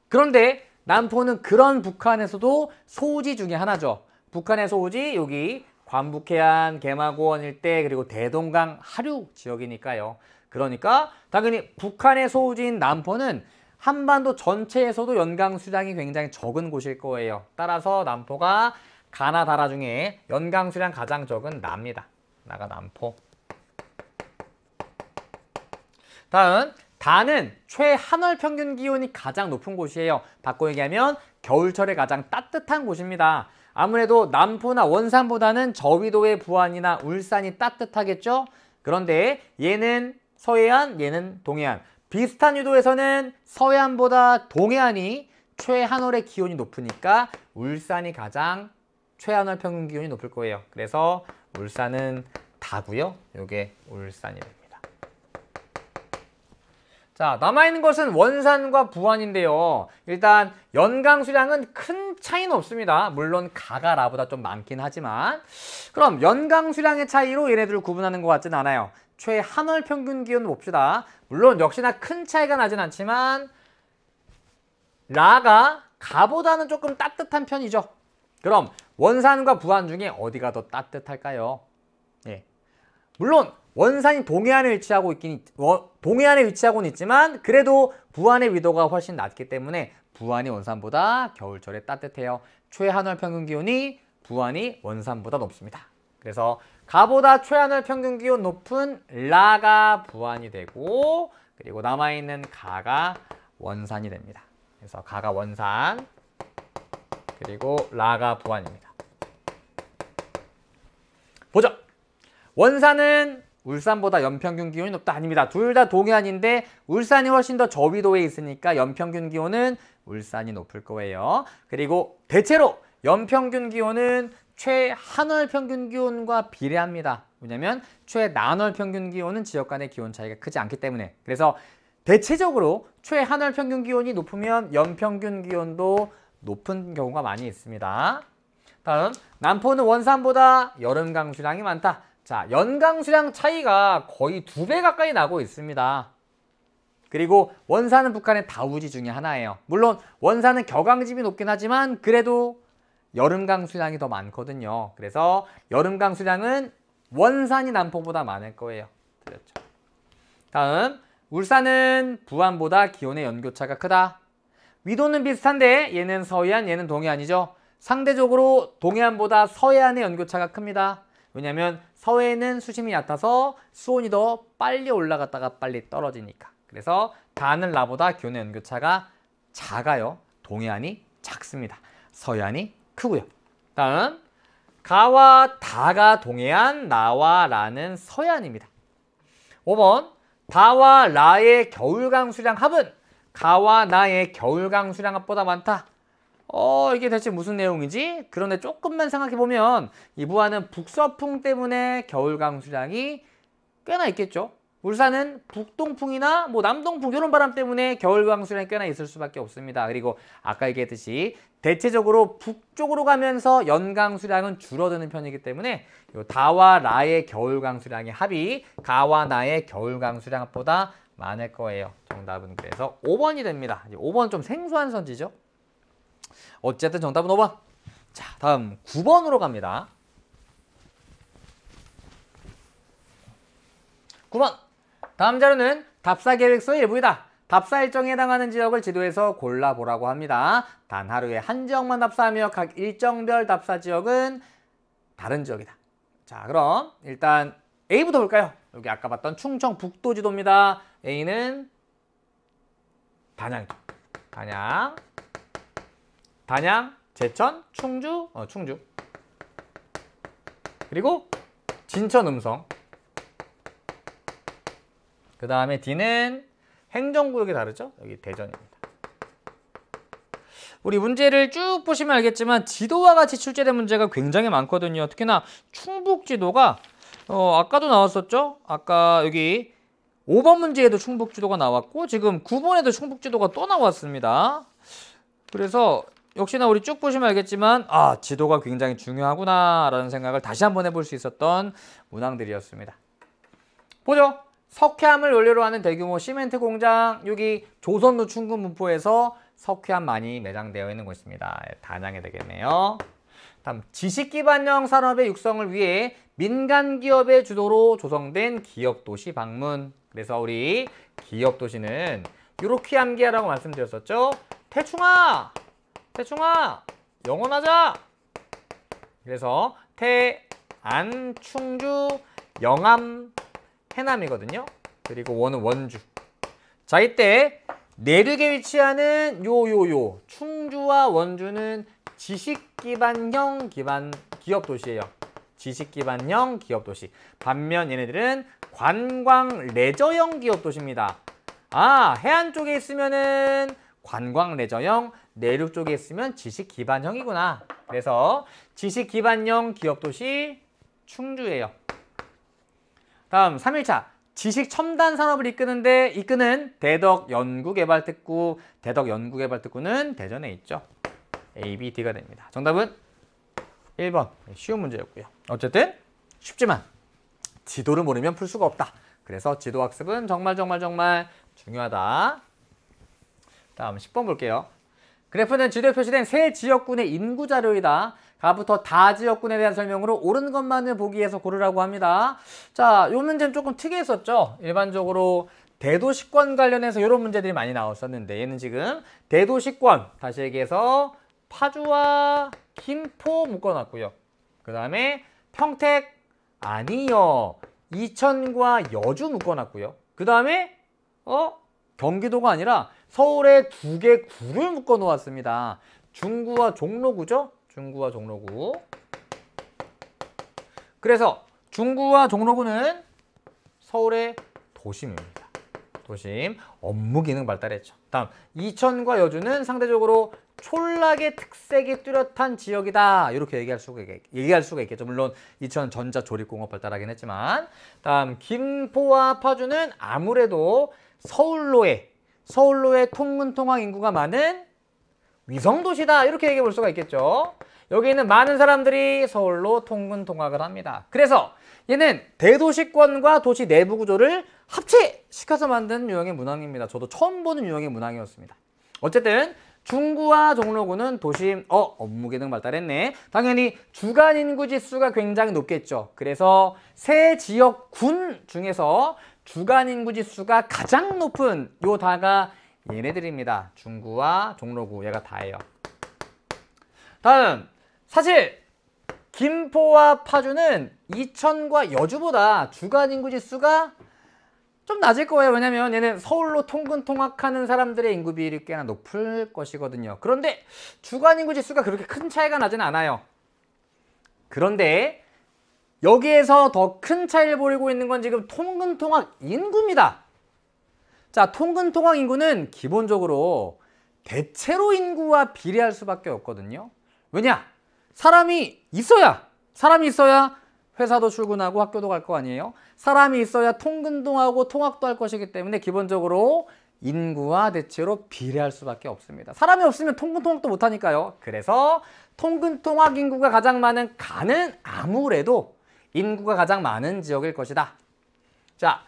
S1: 그런데 남포는 그런 북한에서도 소우지 중에 하나죠. 북한의 소우지 여기 관북해안, 개마고원 일대 그리고 대동강 하류 지역이니까요. 그러니까 당연히 북한의 소우지인 남포는 한반도 전체에서도 연강 수량이 굉장히 적은 곳일 거예요. 따라서 남포가 가나 다라 중에 연강 수량 가장 적은 나입니다. 나가 남포. 다음 다는 최한월 평균 기온이 가장 높은 곳이에요. 바꿔 얘기하면 겨울철에 가장 따뜻한 곳입니다. 아무래도 남포나 원산보다는 저위도의 부안이나 울산이 따뜻하겠죠? 그런데 얘는 서해안, 얘는 동해안. 비슷한 유도에서는 서해안보다 동해안이 최한월의 기온이 높으니까 울산이 가장 최한월 평균 기온이 높을 거예요. 그래서 울산은 다고요. 요게 울산이 됩니다. 자, 남아있는 것은 원산과 부안인데요. 일단 연강 수량은 큰 차이는 없습니다. 물론 가가 라보다 좀 많긴 하지만 그럼 연강 수량의 차이로 얘네들을 구분하는 것 같진 않아요. 최한월 평균 기온 봅시다. 물론 역시나 큰 차이가 나진 않지만 라가 가보다는 조금 따뜻한 편이죠. 그럼 원산과 부안 중에 어디가 더 따뜻할까요? 예. 물론 원산이 동해안에 위치하고는 있지만 그래도 부안의 위도가 훨씬 낮기 때문에 부안이 원산보다 겨울철에 따뜻해요. 최한월 평균 기온이 부안이 원산보다 높습니다. 그래서 가보다 최한월 평균 기온 높은 라가 부안이 되고 그리고 남아있는 가가 원산이 됩니다. 그래서 가가 원산 그리고 라가 부안입니다. 보죠. 원산은 울산보다 연평균 기온이 높다 아닙니다. 둘 다 동해안인데 울산이 훨씬 더 저위도에 있으니까 연평균 기온은 울산이 높을 거예요. 그리고 대체로 연평균 기온은 최한월 평균 기온과 비례합니다. 왜냐하면 최난월 평균 기온은 지역 간의 기온 차이가 크지 않기 때문에. 그래서 대체적으로 최한월 평균 기온이 높으면 연평균 기온도 높은 경우가 많이 있습니다. 다음 남포는 원산보다 여름 강수량이 많다. 자, 연강 수량 차이가 거의 2배 가까이 나고 있습니다. 그리고 원산은 북한의 다우지 중에 하나예요. 물론 원산은 격앙집이 높긴 하지만 그래도 여름강 수량이 더 많거든요. 그래서 여름강 수량은 원산이 남포보다 많을 거예요. 틀렸죠. 다음 울산은 부안보다 기온의 연교차가 크다. 위도는 비슷한데 얘는 서해안, 얘는 동해안이죠. 상대적으로 동해안보다 서해안의 연교차가 큽니다. 왜냐하면 서해는 수심이 얕아서 수온이 더 빨리 올라갔다가 빨리 떨어지니까. 그래서 다는 라보다 기온의 연교차가 작아요. 동해안이 작습니다. 서해안이 크고요. 다음 가와 다가 동해안, 나와 라는 서해안입니다. 5번 다와 라의 겨울강 수량 합은 가와 나의 겨울강 수량 합보다 많다. 이게 대체 무슨 내용이지? 그런데 조금만 생각해보면 이 부안은 북서풍 때문에 겨울강 수량이 꽤나 있겠죠. 울산은 북동풍이나 남동풍 이런 바람 때문에 겨울강 수량이 꽤나 있을 수밖에 없습니다. 그리고 아까 얘기했듯이 대체적으로 북쪽으로 가면서 연강 수량은 줄어드는 편이기 때문에 요 다와 라의 겨울강 수량의 합이 가와 나의 겨울강 수량 합보다 많을 거예요. 정답은 그래서 5번이 됩니다. 5번 좀 생소한 선지죠. 어쨌든 정답은 5번. 자, 다음 9번으로 갑니다. 9번. 다음 자료는 답사 계획서의 일부이다. 답사 일정에 해당하는 지역을 지도에서 골라보라고 합니다. 단 하루에 한 지역만 답사하며 각 일정별 답사 지역은 다른 지역이다. 자, 그럼 일단 A부터 볼까요? 여기 아까 봤던 충청 북도 지도입니다. A는 단양이죠. 단양, 제천, 충주, 충주. 그리고 진천, 음성. 그 다음에 D는 행정구역이 다르죠. 여기 대전입니다. 우리 문제를 쭉 보시면 알겠지만 지도와 같이 출제된 문제가 굉장히 많거든요. 특히나 충북지도가 아까도 나왔었죠. 아까 여기 5번 문제에도 충북지도가 나왔고 지금 9번에도 충북지도가 또 나왔습니다. 그래서 역시나 우리 쭉 보시면 알겠지만 지도가 굉장히 중요하구나 라는 생각을 다시 한번 해볼 수 있었던 문항들이었습니다. 보죠. 석회암을 원료로 하는 대규모 시멘트 공장, 여기 조선로 충북 문포에서 석회암 많이 매장되어 있는 곳입니다. 단양이 되겠네요. 다음, 지식기반형 산업의 육성을 위해 민간 기업의 주도로 조성된 기업도시 방문. 그래서 우리 기업도시는 이렇게 암기하라고 말씀드렸었죠. 태충아, 영원하자. 그래서 태안, 충주, 영암, 해남이거든요. 그리고 원은 원주. 자, 이때 내륙에 위치하는 요 충주와 원주는 지식기반형 기업도시예요. 지식기반형 기업도시. 반면 얘네들은 관광 레저형 기업도시입니다. 해안 쪽에 있으면은 관광 레저형, 내륙 쪽에 있으면 지식기반형이구나. 그래서 지식기반형 기업도시 충주예요. 다음 3일차 지식 첨단 산업을 이끄는 대덕연구개발특구. 대덕연구개발특구는 대전에 있죠. A, B, D가 됩니다. 정답은 1번. 쉬운 문제였고요. 어쨌든 쉽지만 지도를 모르면 풀 수가 없다. 그래서 지도학습은 정말 중요하다. 다음 10번 볼게요. 그래프는 지도에 표시된 세 지역군의 인구 자료이다. 가부터 다 지역군에 대한 설명으로 옳은 것만을 보기 위해서 고르라고 합니다. 자, 이 문제는 조금 특이했었죠. 일반적으로 대도시권 관련해서 이런 문제들이 많이 나왔었는데 얘는 지금 대도시권, 다시 얘기해서 파주와 김포 묶어놨고요. 그 다음에 평택, 아니요, 이천과 여주 묶어놨고요. 그 다음에 경기도가 아니라 서울에 두 개 구를 묶어 놓았습니다. 중구와 종로구죠. 중구와 종로구. 그래서 중구와 종로구는 서울의 도심입니다. 도심. 업무 기능 발달했죠. 다음, 이천과 여주는 상대적으로 촌락의 특색이 뚜렷한 지역이다. 이렇게 얘기할 수가 있겠죠. 물론 이천 전자조립공업 발달하긴 했지만. 다음, 김포와 파주는 아무래도 서울로의 통근통학 인구가 많은 위성도시다. 이렇게 얘기해 볼 수가 있겠죠. 여기 있는 많은 사람들이 서울로 통근통학을 합니다. 그래서 얘는 대도시권과 도시 내부 구조를 합체시켜서 만든 유형의 문항입니다. 저도 처음 보는 유형의 문항이었습니다. 어쨌든 중구와 종로구는 도심, 업무 기능 발달했네. 당연히 주간 인구 지수가 굉장히 높겠죠. 그래서 세 지역군 중에서 주간 인구 지수가 가장 높은 요 다가 얘네들입니다. 중구와 종로구, 얘가 다예요. 다음, 사실 김포와 파주는 이천과 여주보다 주간 인구 지수가 좀 낮을 거예요. 왜냐면 얘는 서울로 통근통학하는 사람들의 인구 비율이 꽤나 높을 것이거든요. 그런데 주간 인구 지수가 그렇게 큰 차이가 나지는 않아요. 그런데 여기에서 더 큰 차이를 보이고 있는 건 지금 통근통학 인구입니다. 자, 통근통학 인구는 기본적으로 대체로 인구와 비례할 수밖에 없거든요. 왜냐? 사람이 있어야 회사도 출근하고 학교도 갈 거 아니에요? 사람이 있어야 통근통하고 통학도 할 것이기 때문에 기본적으로 인구와 대체로 비례할 수밖에 없습니다. 사람이 없으면 통근통학도 못하니까요. 그래서 통근통학 인구가 가장 많은 가는 아무래도 인구가 가장 많은 지역일 것이다. 자,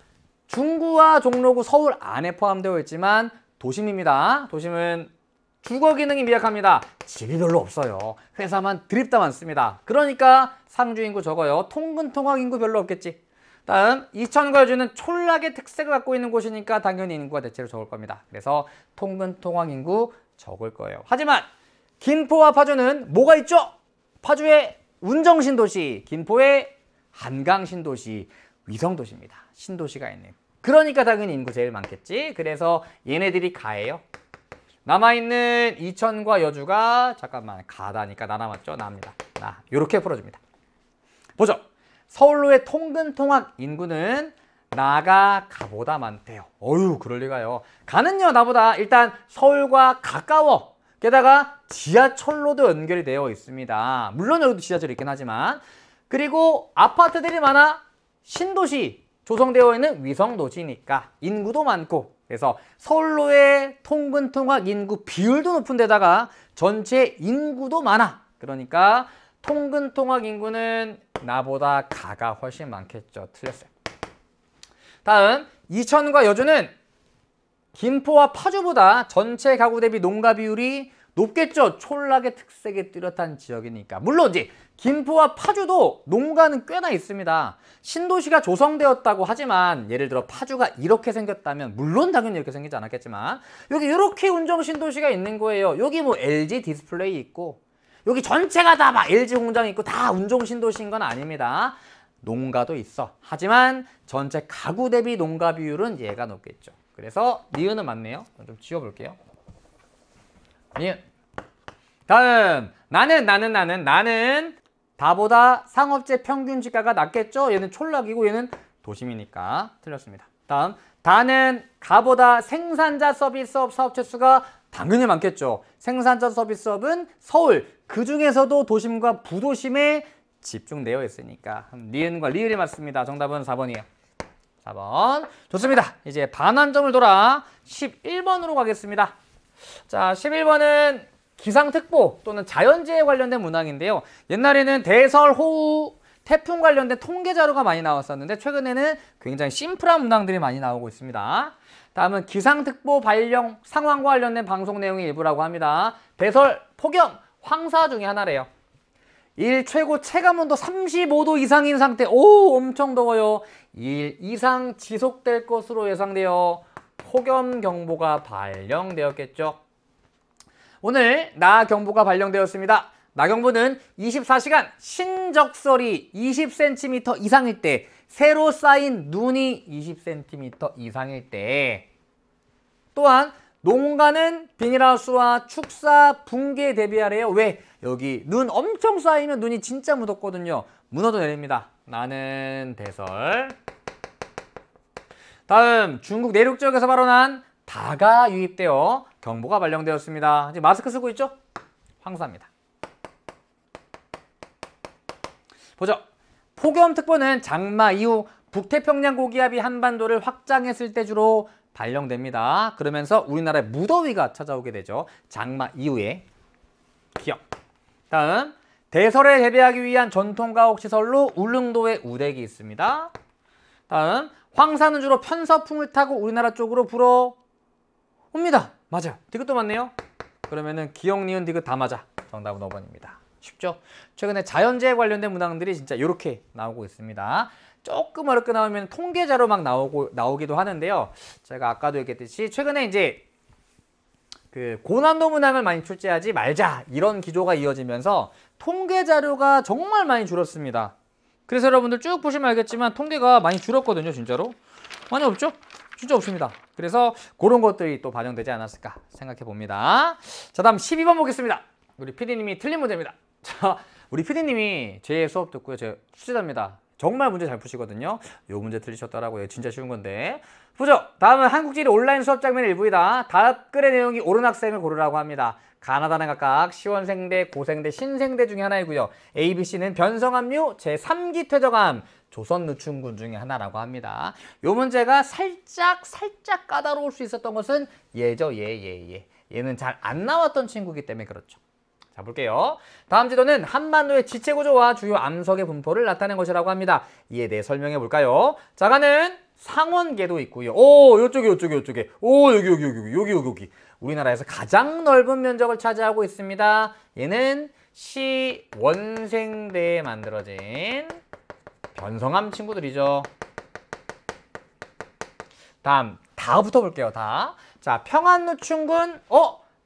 S1: 중구와 종로구 서울 안에 포함되어 있지만 도심입니다. 도심은 주거 기능이 미약합니다. 집이 별로 없어요. 회사만 드립다 많습니다. 그러니까 상주 인구 적어요. 통근통학 인구 별로 없겠지. 다음, 이천과 여주는 촌락의 특색을 갖고 있는 곳이니까 당연히 인구가 대체로 적을 겁니다. 그래서 통근통학 인구 적을 거예요. 하지만 김포와 파주는 뭐가 있죠? 파주의 운정신도시, 김포의 한강신도시, 위성도시입니다. 신도시가 있는. 그러니까 당연히 인구 제일 많겠지. 그래서 얘네들이 가예요. 남아있는 이천과 여주가 잠깐만 가다니까 나 남았죠? 나입니다. 나 이렇게 풀어줍니다. 보죠. 서울로의 통근통학 인구는 나가 가보다 많대요. 어휴 그럴 리가요. 가는요 나보다 일단 서울과 가까워. 게다가 지하철로도 연결이 되어 있습니다. 물론 여기도 지하철이 있긴 하지만. 그리고 아파트들이 많아 신도시 조성되어 있는 위성도시니까 인구도 많고 그래서 서울로의 통근통학 인구 비율도 높은 데다가 전체 인구도 많아. 그러니까 통근통학 인구는 나보다 가가 훨씬 많겠죠. 틀렸어요. 다음 이천과 여주는 김포와 파주보다 전체 가구 대비 농가 비율이 높겠죠. 촌락의 특색이 뚜렷한 지역이니까. 물론 이제 김포와 파주도 농가는 꽤나 있습니다. 신도시가 조성되었다고 하지만 예를 들어 파주가 이렇게 생겼다면 물론 당연히 이렇게 생기지 않았겠지만 여기 이렇게 운정 신도시가 있는 거예요. 여기 뭐 LG 디스플레이 있고 여기 전체가 다 막 LG 공장 있고 다 운정 신도시인 건 아닙니다. 농가도 있어. 하지만 전체 가구 대비 농가 비율은 얘가 높겠죠. 그래서 니은은 맞네요. 좀 지워볼게요. 니은. 다음 나는 다보다 상업재 평균 지가가 낮겠죠. 얘는 촌락이고 얘는 도심이니까 틀렸습니다. 다음 다는 가보다 생산자 서비스업 사업체 수가 당연히 많겠죠. 생산자 서비스업은 서울 그 중에서도 도심과 부도심에 집중되어 있으니까 니은과 리을이 맞습니다. 정답은 4번이에요. 4번. 좋습니다. 이제 반환점을 돌아 11번으로 가겠습니다. 자, 11번은 기상특보 또는 자연재해 관련된 문항인데요. 옛날에는 대설, 호우, 태풍 관련된 통계 자료가 많이 나왔었는데 최근에는 굉장히 심플한 문항들이 많이 나오고 있습니다. 다음은 기상특보 발령 상황과 관련된 방송 내용의 일부라고 합니다. 대설, 폭염, 황사 중에 하나래요. 일 최고 체감온도 35도 이상인 상태. 오 엄청 더워요. 2일 이상 지속될 것으로 예상되어 폭염경보가 발령되었겠죠. 오늘 나경보가 발령되었습니다. 나경보는 24시간 신적설이 20cm 이상일 때 새로 쌓인 눈이 20cm 이상일 때 또한 농가는 비닐하우스와 축사 붕괴에 대비하래요. 왜? 여기 눈 엄청 쌓이면 눈이 진짜 무덥거든요. 문어도 내립니다. 나는 대설. 다음 중국 내륙 지역에서 발원한 다가 유입되어 경보가 발령되었습니다. 이제 마스크 쓰고 있죠? 황사입니다. 보죠. 폭염특보는 장마 이후 북태평양 고기압이 한반도를 확장했을 때 주로 발령됩니다. 그러면서 우리나라에 무더위가 찾아오게 되죠. 장마 이후에. 기억. 다음 대설에 대비하기 위한 전통가옥시설로 울릉도에 우대기 있습니다. 다음 황사는 주로 편서풍을 타고 우리나라 쪽으로 불어옵니다. 맞아요. 디귿도 맞네요. 그러면은 기억, 니은, 디귿 다 맞아. 정답은 5번입니다. 쉽죠? 최근에 자연재해 관련된 문항들이 진짜 이렇게 나오고 있습니다. 조금 어렵게 나오면 통계자료 막 나오기도 하는데요. 제가 아까도 얘기했듯이 최근에 이제 그 고난도 문항을 많이 출제하지 말자 이런 기조가 이어지면서 통계자료가 정말 많이 줄었습니다. 그래서 여러분들 쭉 보시면 알겠지만 통계가 많이 줄었거든요. 진짜로. 많이 없죠? 진짜 없습니다. 그래서 그런 것들이 또 반영되지 않았을까 생각해 봅니다. 자, 다음 12번 보겠습니다. 우리 PD님이 틀린 문제입니다. 자, 우리 PD님이 제 수업 듣고요. 제 수제자입니다. 정말 문제 잘 푸시거든요. 요 문제 틀리셨더라고요. 진짜 쉬운 건데. 보죠. 다음은 한국지리 온라인 수업 장면 일부이다. 답글의 내용이 옳은 학생을 고르라고 합니다. 가나다는 각각 시원생대, 고생대, 신생대 중에 하나이고요. ABC는 변성압류, 제3기 퇴적암, 조선누춘군 중에 하나라고 합니다. 요 문제가 살짝 까다로울 수 있었던 것은 얘죠. 얘는 잘 안 나왔던 친구이기 때문에 그렇죠. 자, 볼게요. 다음 지도는 한반도의 지체 구조와 주요 암석의 분포를 나타낸 것이라고 합니다. 이에 대해 설명해 볼까요? 자가는 상원계도 있고요. 오, 요쪽에. 오, 여기. 우리나라에서 가장 넓은 면적을 차지하고 있습니다. 얘는 시원생대에 만들어진 변성암 친구들이죠. 다음 다부터 볼게요. 다. 자, 평안누춘군.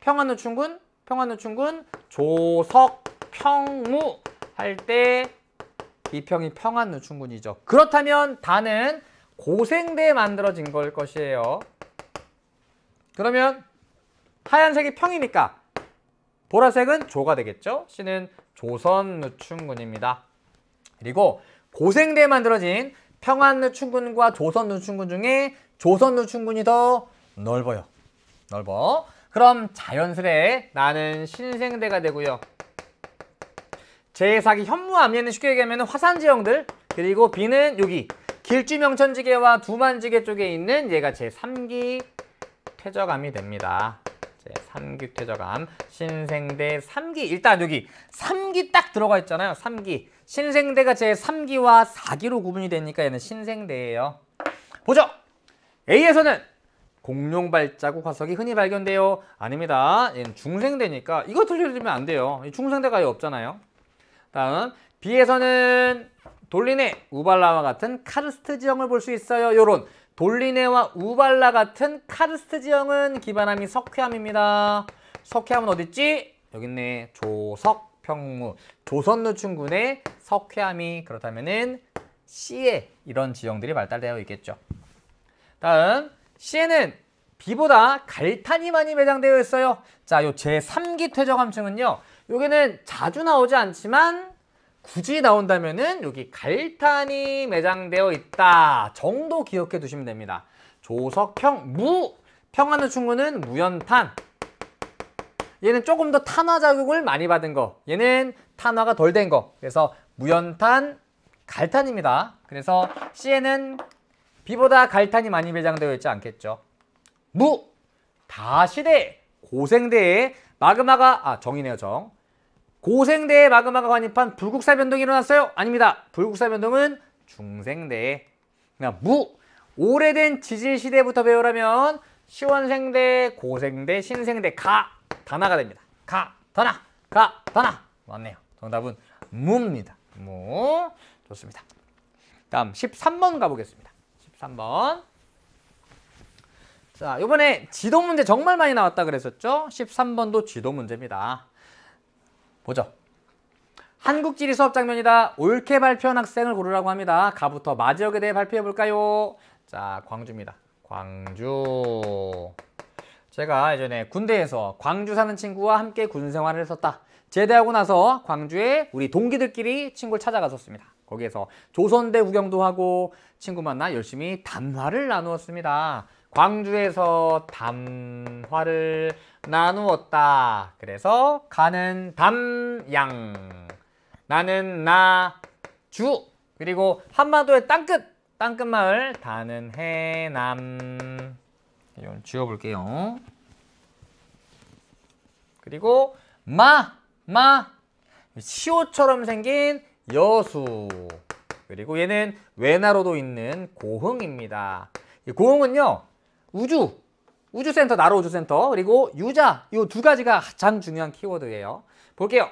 S1: 평안누춘군 조석 평무 할 때 비평이 평안누춘군이죠. 그렇다면 다는 고생대에 만들어진 걸 것이에요. 그러면 하얀색이 평이니까 보라색은 조가 되겠죠. C는 조선누춘군입니다. 그리고 고생대에 만들어진 평안누춘군과 조선누춘군 중에 조선누춘군이 더 넓어요. 넓어. 그럼 자연스레 나는 신생대가 되고요. 제4기 현무암리에는 쉽게 얘기하면 화산지형들, 그리고 B는 여기 길주명천지계와 두만지계 쪽에 있는 얘가 제3기 퇴적암이 됩니다. 제3기 퇴적암, 신생대 3기. 일단 여기 3기 딱 들어가 있잖아요. 3기. 신생대가 제3기와 4기로 구분이 되니까 얘는 신생대예요. 보죠. A에서는 공룡 발자국 화석이 흔히 발견돼요. 아닙니다. 얘는 중생대니까 이거 틀려주면 안 돼요. 중생대가 아예 없잖아요. 다음 B에서는 돌리네, 우발라와 같은 카르스트 지형을 볼 수 있어요. 요런 돌리네와 우발라 같은 카르스트 지형은 기반함이 석회암입니다. 석회암은 어딨지? 여기 있네. 조석평무. 조선누춘군의 석회암이 그렇다면은 C에 이런 지형들이 발달되어 있겠죠. 다음 C에는 B보다 갈탄이 많이 매장되어 있어요. 자, 요 제3기 퇴적암층은요. 여기는 자주 나오지 않지만 굳이 나온다면은 여기 갈탄이 매장되어 있다 정도 기억해 두시면 됩니다. 조석평무. 평안누춘군은 무연탄. 얘는 조금 더 탄화 자극을 많이 받은 거. 얘는 탄화가 덜 된 거. 그래서 무연탄, 갈탄입니다. 그래서 C에는 B보다 갈탄이 많이 매장되어 있지 않겠죠. 무. 다시대. 고생대에 마그마가 정이네요. 정. 고생대에 마그마가 관입한 불국사 변동이 일어났어요? 아닙니다. 불국사 변동은 중생대에. 그냥 무. 오래된 지질시대부터 배우라면 시원생대, 고생대, 신생대, 가, 다나가 됩니다. 가, 다나, 가, 다나. 맞네요. 정답은 무입니다. 무. 좋습니다. 다음 13번 가보겠습니다. 13번. 자, 이번에 지도 문제 정말 많이 나왔다 그랬었죠? 13번도 지도 문제입니다. 보죠. 한국지리 수업 장면이다. 옳게 발표한 학생을 고르라고 합니다. 가부터 마지역에 대해 발표해 볼까요? 자, 광주입니다. 광주. 제가 예전에 군대에서 광주 사는 친구와 함께 군 생활을 했었다. 제대하고 나서 광주에 우리 동기들끼리 친구를 찾아갔었습니다. 거기에서 조선대 구경도 하고 친구 만나 열심히 담화를 나누었습니다. 광주에서 담화를 나누었다. 그래서 가는 담양, 나는 나주, 그리고 한마도의 땅끝마을, 다는 해남. 이건 지워볼게요. 그리고 시옷처럼 생긴 여수. 그리고 얘는 외나로도 있는 고흥입니다. 이 고흥은요, 우주센터, 나로우주센터, 그리고 유자, 이 두 가지가 가장 중요한 키워드예요. 볼게요.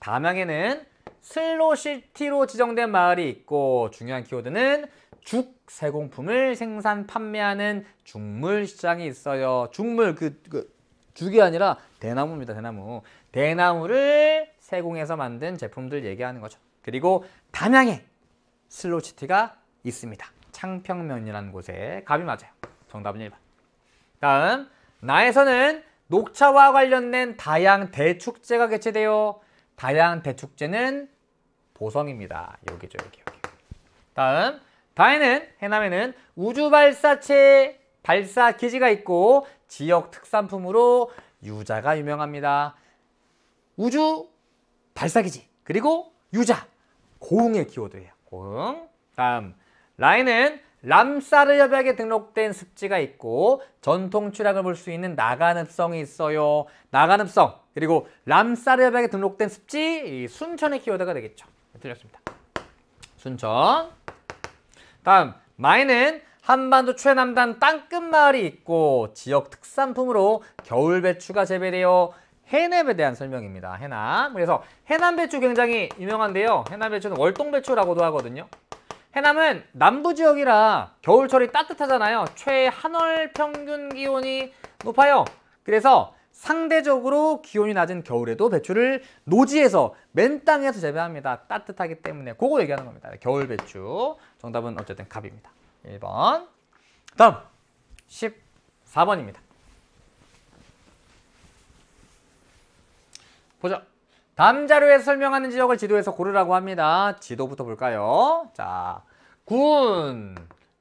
S1: 담양에는 슬로시티로 지정된 마을이 있고, 중요한 키워드는 죽세공품을 생산 판매하는 죽물시장이 있어요. 죽물, 죽이 아니라 대나무입니다. 대나무. 대나무를 세공해서 만든 제품들 얘기하는 거죠. 그리고 담양에 슬로시티가 있습니다. 창평면이라는 곳에. 갑이 맞아요. 정답은 1번. 다음, 나에서는 녹차와 관련된 다양 대축제가 개최돼요. 다양 대축제는 보성입니다. 여기죠, 여기. 다음, 해남에는 우주발사체 발사 기지가 있고 지역 특산품으로 유자가 유명합니다. 우주 발사기지, 그리고 유자, 고흥의 키워드예요. 고흥. 다음, 라인은 람사르 협약에 등록된 습지가 있고 전통 취락을 볼 수 있는 나간읍성이 있어요. 나간읍성, 그리고 람사르 협약에 등록된 습지, 순천의 키워드가 되겠죠. 틀렸습니다. 순천. 다음, 마에는 한반도 최남단 땅끝마을이 있고 지역 특산품으로 겨울배추가 재배되어 해남에 대한 설명입니다. 해남. 그래서 해남배추 굉장히 유명한데요. 해남배추는 월동배추라고도 하거든요. 해남은 남부지역이라 겨울철이 따뜻하잖아요. 최한월 평균 기온이 높아요. 그래서 상대적으로 기온이 낮은 겨울에도 배추를 노지에서 맨 땅에서 재배합니다. 따뜻하기 때문에. 그거 얘기하는 겁니다. 겨울배추. 정답은 어쨌든 갑입니다. 1번. 다음 14번입니다. 보죠. 다음 자료에서 설명하는 지역을 지도에서 고르라고 합니다. 지도부터 볼까요? 자, 구운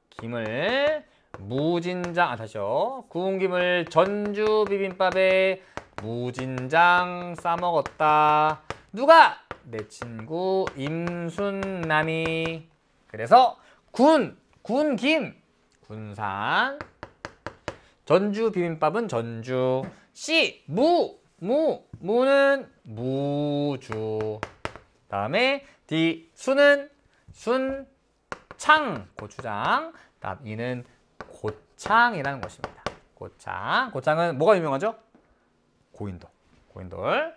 S1: 김을 무진장, 다시요. 구운 김을 전주 비빔밥에 무진장 싸먹었다. 누가? 내 친구 임순남이. 그래서 구운 김, 군산. 전주 비빔밥은 전주. 씨, 무는 무주. 다음에 D, 수는 순창, 고추장. 다음 이는 고창이라는 것입니다. 고창은 뭐가 유명하죠? 고인돌.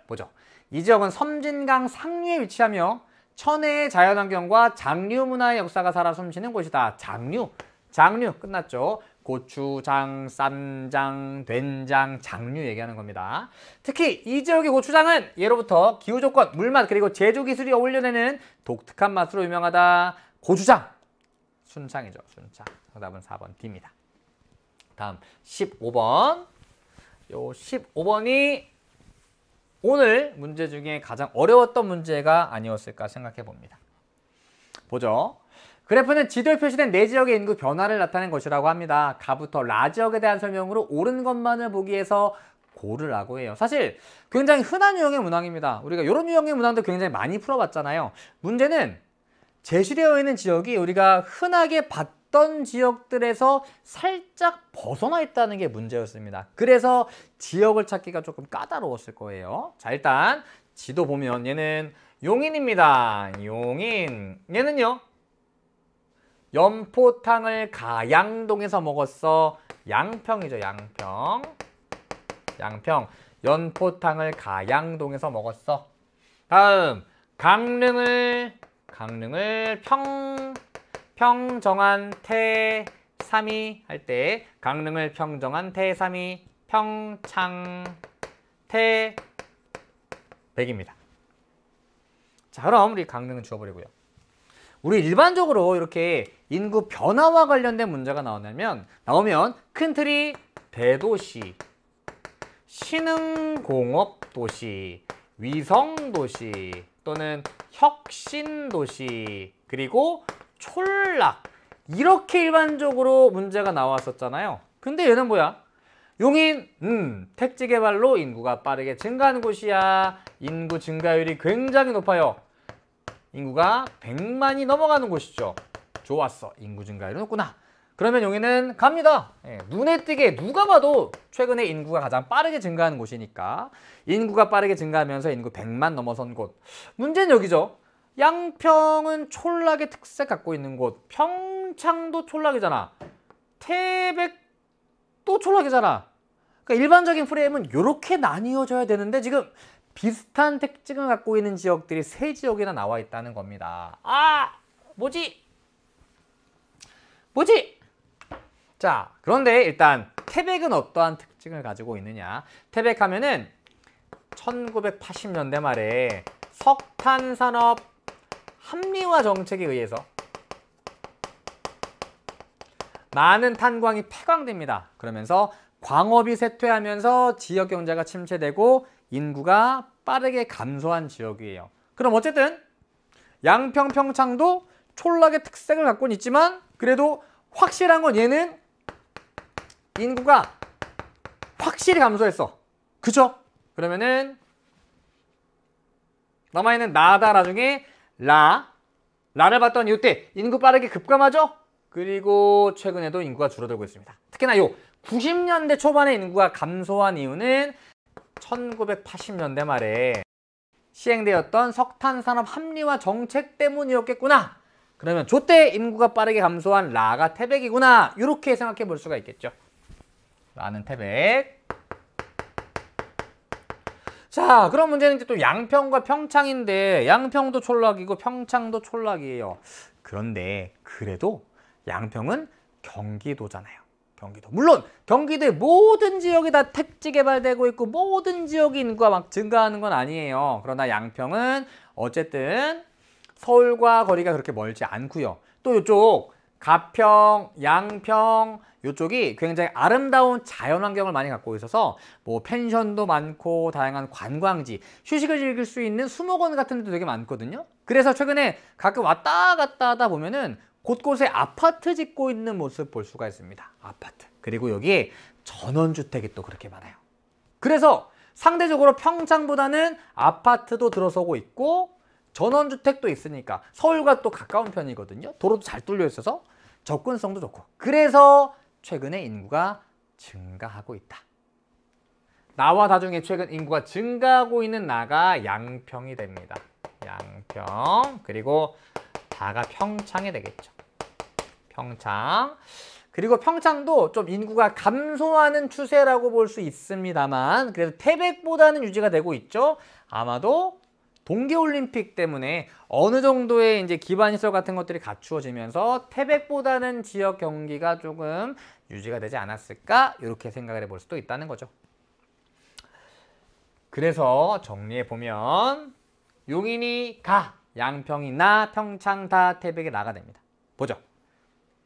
S1: 보죠. 이 지역은 섬진강 상류에 위치하며 천혜의 자연환경과 장류 문화의 역사가 살아 숨쉬는 곳이다. 장류 끝났죠. 고추장, 쌈장, 된장, 장류 얘기하는 겁니다. 특히 이 지역의 고추장은 예로부터 기후조건, 물맛, 그리고 제조기술이 어울려내는 독특한 맛으로 유명하다. 고추장, 순창이죠. 순창. 정답은 4번 D입니다. 다음 15번. 요 15번이 오늘 문제 중에 가장 어려웠던 문제가 아니었을까 생각해 봅니다. 보죠. 그래프는 지도에 표시된 네 지역의 인구 변화를 나타낸 것이라고 합니다. 가부터 라 지역에 대한 설명으로 옳은 것만을 보기 위해서 고르라고 해요. 사실 굉장히 흔한 유형의 문항입니다. 우리가 이런 유형의 문항도 굉장히 많이 풀어봤잖아요. 문제는 제시되어 있는 지역이 우리가 흔하게 봤던 지역들에서 살짝 벗어나 있다는 게 문제였습니다. 그래서 지역을 찾기가 조금 까다로웠을 거예요. 자, 일단 지도 보면 얘는 용인입니다. 용인. 얘는요, 연포탕을 가양동에서 먹었어. 양평이죠. 양평. 연포탕을 가양동에서 먹었어. 다음 강릉을 평정한 태삼이 할 때 강릉을 평정한 태삼이 평창 태백입니다. 자, 그럼 우리 강릉은 지워버리고요. 우리 일반적으로 이렇게 인구 변화와 관련된 문제가 나오면 큰 틀이 대도시, 신흥공업도시, 위성도시 또는 혁신도시, 그리고 촌락, 이렇게 일반적으로 문제가 나왔었잖아요. 근데 얘는 뭐야? 용인, 택지 개발로 인구가 빠르게 증가하는 곳이야. 인구 증가율이 굉장히 높아요. 인구가 100만이 넘어가는 곳이죠. 좋았어. 인구 증가율이 높구나. 그러면 용인은 갑니다. 눈에 띄게 누가 봐도 최근에 인구가 가장 빠르게 증가하는 곳이니까 인구가 빠르게 증가하면서 인구 100만 넘어선 곳. 문제는 여기죠. 양평은 촌락의 특색 갖고 있는 곳. 평창도 촌락이잖아. 태백도 촌락이잖아. 그러니까 일반적인 프레임은 이렇게 나뉘어져야 되는데 지금 비슷한 특징을 갖고 있는 지역들이 세 지역이나 나와 있다는 겁니다. 아, 뭐지? 자, 그런데 일단 태백은 어떠한 특징을 가지고 있느냐? 태백하면은 1980년대 말에 석탄산업 합리화 정책에 의해서 많은 탄광이 폐광됩니다. 그러면서 광업이 쇠퇴하면서 지역 경제가 침체되고 인구가 빠르게 감소한 지역이에요. 그럼 어쨌든 양평, 평창도 촌락의 특색을 갖고는 있지만 그래도 확실한 건 얘는 인구가 확실히 감소했어. 그쵸? 그러면은 남아있는 나다 라 중에 라를 봤더니 이때 인구 빠르게 급감하죠? 그리고 최근에도 인구가 줄어들고 있습니다. 특히나 요 90년대 초반에 인구가 감소한 이유는 1980년대 말에 시행되었던 석탄산업 합리화 정책 때문이었겠구나. 그러면 저때 인구가 빠르게 감소한 라가 태백이구나. 이렇게 생각해 볼 수가 있겠죠. 라는 태백. 자, 그럼 문제는 이제 또 양평과 평창인데 양평도 촌락이고 평창도 촌락이에요. 그런데 그래도 양평은 경기도잖아요. 경기도. 물론 경기도의 모든 지역이 다 택지 개발되고 있고 모든 지역의 인구가 막 증가하는 건 아니에요. 그러나 양평은 어쨌든 서울과 거리가 그렇게 멀지 않고요. 또 이쪽 가평, 양평, 이쪽이 굉장히 아름다운 자연환경을 많이 갖고 있어서 뭐 펜션도 많고 다양한 관광지, 휴식을 즐길 수 있는 수목원 같은 데도 되게 많거든요. 그래서 최근에 가끔 왔다 갔다 하다 보면은 곳곳에 아파트 짓고 있는 모습 볼 수가 있습니다. 아파트. 그리고 여기에 전원주택이 또 그렇게 많아요. 그래서 상대적으로 평창보다는 아파트도 들어서고 있고 전원주택도 있으니까 서울과 또 가까운 편이거든요. 도로도 잘 뚫려 있어서 접근성도 좋고, 그래서 최근에 인구가 증가하고 있다. 나와 다중에 최근 인구가 증가하고 있는 나가 양평이 됩니다. 양평. 그리고 다가 평창이 되겠죠. 평창. 그리고 평창도 좀 인구가 감소하는 추세라고 볼 수 있습니다만 그래도 태백보다는 유지가 되고 있죠. 아마도 동계올림픽 때문에 어느 정도의 이제 기반시설 같은 것들이 갖추어지면서 태백보다는 지역 경기가 조금 유지가 되지 않았을까, 이렇게 생각을 해볼 수도 있다는 거죠. 그래서 정리해 보면 용인이 가, 양평이 나, 평창 다, 태백이 나가 됩니다. 보죠.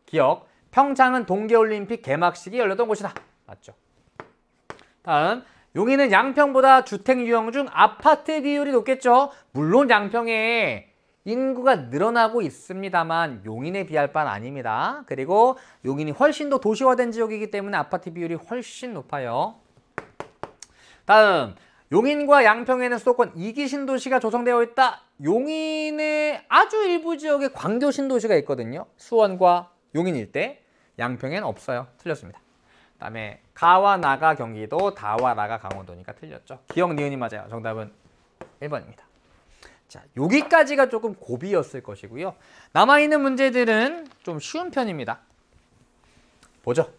S1: 기억. 평창은 동계올림픽 개막식이 열렸던 곳이다. 맞죠? 다음, 용인은 양평보다 주택 유형 중 아파트 비율이 높겠죠. 물론 양평에 인구가 늘어나고 있습니다만 용인에 비할 바는 아닙니다. 그리고 용인이 훨씬 더 도시화된 지역이기 때문에 아파트 비율이 훨씬 높아요. 다음, 용인과 양평에는 수도권 2기 신도시가 조성되어 있다. 용인의 아주 일부 지역에 광교 신도시가 있거든요. 수원과 용인 일대. 양평에는 없어요. 틀렸습니다. 그 다음에 가와 나가 경기도, 다와 나가 강원도니까 틀렸죠. 기억 니은이 맞아요. 정답은 1번입니다. 자, 여기까지가 조금 고비였을 것이고요. 남아있는 문제들은 좀 쉬운 편입니다. 보죠.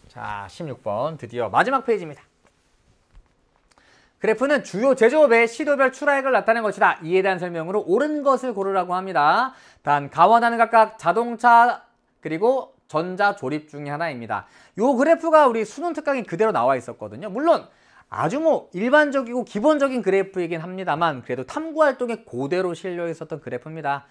S1: 자, 16번 드디어 마지막 페이지입니다. 그래프는 주요 제조업의 시도별 출하액을 나타낸 것이다. 이에 대한 설명으로 옳은 것을 고르라고 합니다. 단, 가와 나는 각각 자동차 그리고 전자조립 중에 하나입니다. 요 그래프가 우리 수능 특강에 그대로 나와 있었거든요. 물론 아주 뭐 일반적이고 기본적인 그래프이긴 합니다만 그래도 탐구활동에 그대로 실려 있었던 그래프입니다.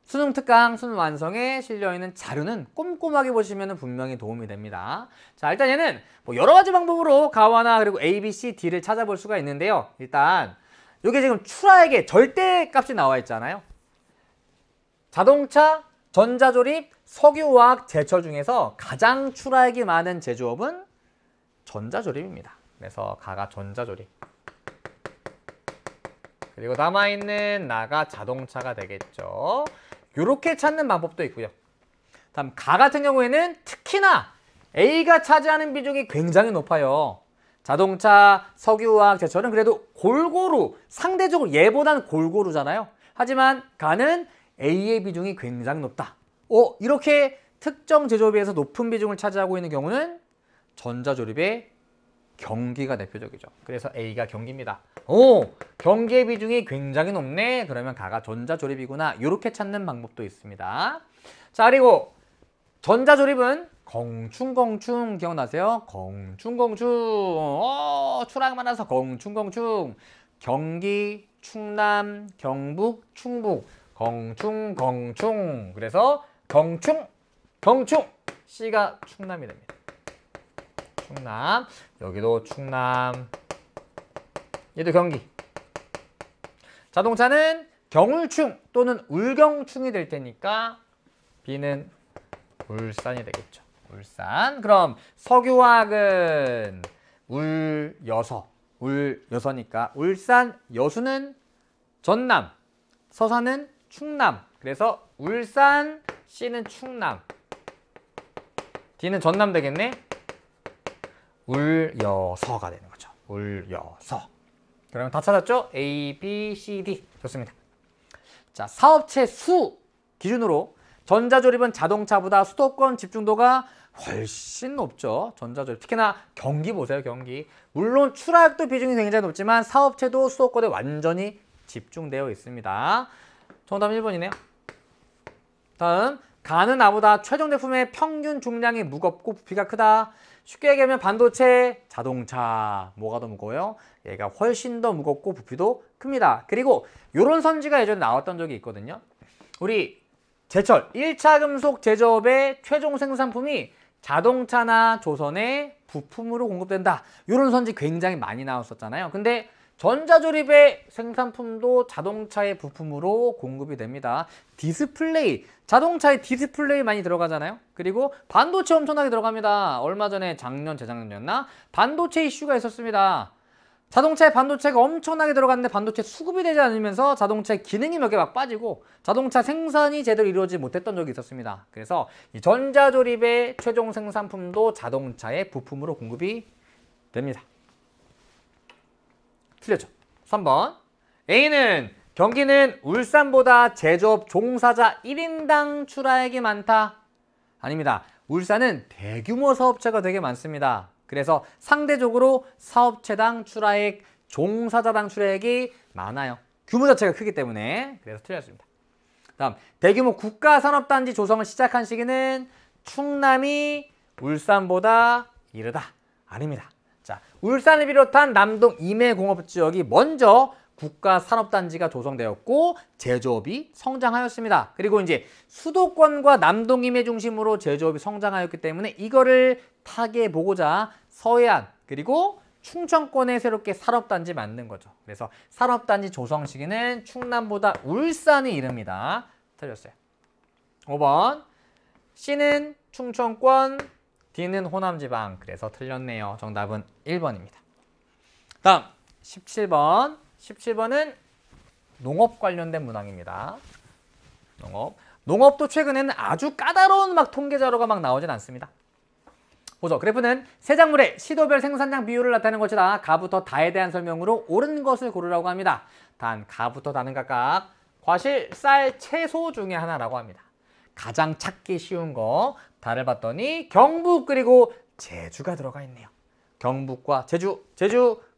S1: 수능 특강, 수능 완성에 실려있는 자료는 꼼꼼하게 보시면 분명히 도움이 됩니다. 자, 일단 얘는 뭐 여러 가지 방법으로 가와나 그리고 A, B, C, D를 찾아볼 수가 있는데요. 일단 이게 지금 출하액의 절대값이 나와 있잖아요. 자동차, 전자조립, 석유화학, 제철 중에서 가장 출하액이 많은 제조업은 전자조립입니다. 그래서 가가 전자조립. 그리고 남아있는 나가 자동차가 되겠죠. 이렇게 찾는 방법도 있고요. 다음 가 같은 경우에는 특히나 A가 차지하는 비중이 굉장히 높아요. 자동차, 석유화학, 제철은 그래도 골고루, 상대적으로 얘보다는 골고루잖아요. 하지만 가는 A의 비중이 굉장히 높다. 이렇게 특정 제조업에서 높은 비중을 차지하고 있는 경우는 전자조립의 경기가 대표적이죠. 그래서 A가 경기입니다. 경기의 비중이 굉장히 높네. 그러면 가가 전자조립이구나. 이렇게 찾는 방법도 있습니다. 자, 그리고 전자조립은 공충공충 기억나세요? 공충공충. 출하가 많아서 공충공충. 경기, 충남, 경북, 충북. 공충공충. 그래서 경충. C가 충남이 됩니다. 충남. 여기도 충남. 얘도 경기. 자동차는 경울충 또는 울경충이 될 테니까 B는 울산이 되겠죠. 울산. 그럼 석유화학은 울여서니까 울산, 여수는 전남, 서산은 충남. 그래서 울산, C는 충남. D는 전남 되겠네. 울여서가 되는 거죠. 울여서. 그러면 다 찾았죠? A, B, C, D. 좋습니다. 자, 사업체 수 기준으로 전자조립은 자동차보다 수도권 집중도가 훨씬 높죠. 전자조립. 특히나 경기 보세요. 경기. 물론 출하액도 비중이 굉장히 높지만 사업체도 수도권에 완전히 집중되어 있습니다. 정답은 1번이네요. 다음, 가는 나보다 최종 제품의 평균 중량이 무겁고 부피가 크다. 쉽게 얘기하면 반도체, 자동차 뭐가 더 무거워요? 얘가 훨씬 더 무겁고 부피도 큽니다. 그리고 이런 선지가 예전에 나왔던 적이 있거든요. 우리 제철 1차 금속 제조업의 최종 생산품이 자동차나 조선의 부품으로 공급된다. 이런 선지 굉장히 많이 나왔었잖아요. 근데 전자조립의 생산품도 자동차의 부품으로 공급이 됩니다. 디스플레이, 자동차에 디스플레이 많이 들어가잖아요. 그리고 반도체 엄청나게 들어갑니다. 얼마 전에 작년, 재작년이었나? 반도체 이슈가 있었습니다. 자동차에 반도체가 엄청나게 들어갔는데 반도체 수급이 되지 않으면서 자동차의 기능이 몇 개 막 빠지고 자동차 생산이 제대로 이루어지지 못했던 적이 있었습니다. 그래서 이 전자조립의 최종 생산품도 자동차의 부품으로 공급이 됩니다. 틀렸죠? 3번. A는 경기는 울산보다 제조업 종사자 1인당 출하액이 많다. 아닙니다. 울산은 대규모 사업체가 되게 많습니다. 그래서 상대적으로 사업체당 출하액, 종사자당 출하액이 많아요. 규모 자체가 크기 때문에. 그래서 틀렸습니다. 다음, 대규모 국가산업단지 조성을 시작한 시기는 충남이 울산보다 이르다. 아닙니다. 자, 울산을 비롯한 남동 임해공업지역이 먼저 국가산업단지가 조성되었고 제조업이 성장하였습니다. 그리고 이제 수도권과 남동 임해 중심으로 제조업이 성장하였기 때문에 이거를 타개보고자 서해안 그리고 충청권에 새롭게 산업단지 만든 거죠. 그래서 산업단지 조성 시기는 충남보다 울산이 이릅니다. 틀렸어요. 5번. C는 충청권, D는 호남지방. 그래서 틀렸네요. 정답은 1번입니다. 다음 17번. 17번은 농업 관련된 문항입니다. 농업도 최근에는 아주 까다로운 통계 자료가 나오진 않습니다. 보죠. 그래프는 세 작물의 시도별 생산량 비율을 나타내는 것이다. 가부터 다에 대한 설명으로 옳은 것을 고르라고 합니다. 단, 가부터 다는 각각 과실, 쌀, 채소 중에 하나라고 합니다. 가장 찾기 쉬운 거 다를 봤더니 경북 그리고 제주가 들어가 있네요. 경북과 제주,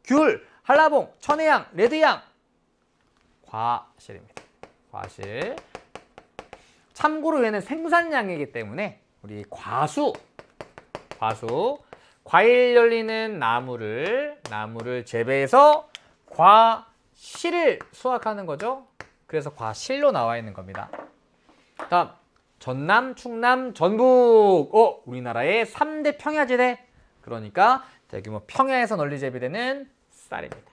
S1: 귤, 한라봉, 천혜향, 레드향. 과실입니다. 과실. 참고로 얘는 생산량이기 때문에 우리 과수, 과일 열리는 나무를 재배해서 과실을 수확하는 거죠. 그래서 과실로 나와 있는 겁니다. 다음, 전남, 충남, 전북. 우리나라의 3대 평야지대. 그러니까 대규모 평야에서 널리 재배되는 쌀입니다.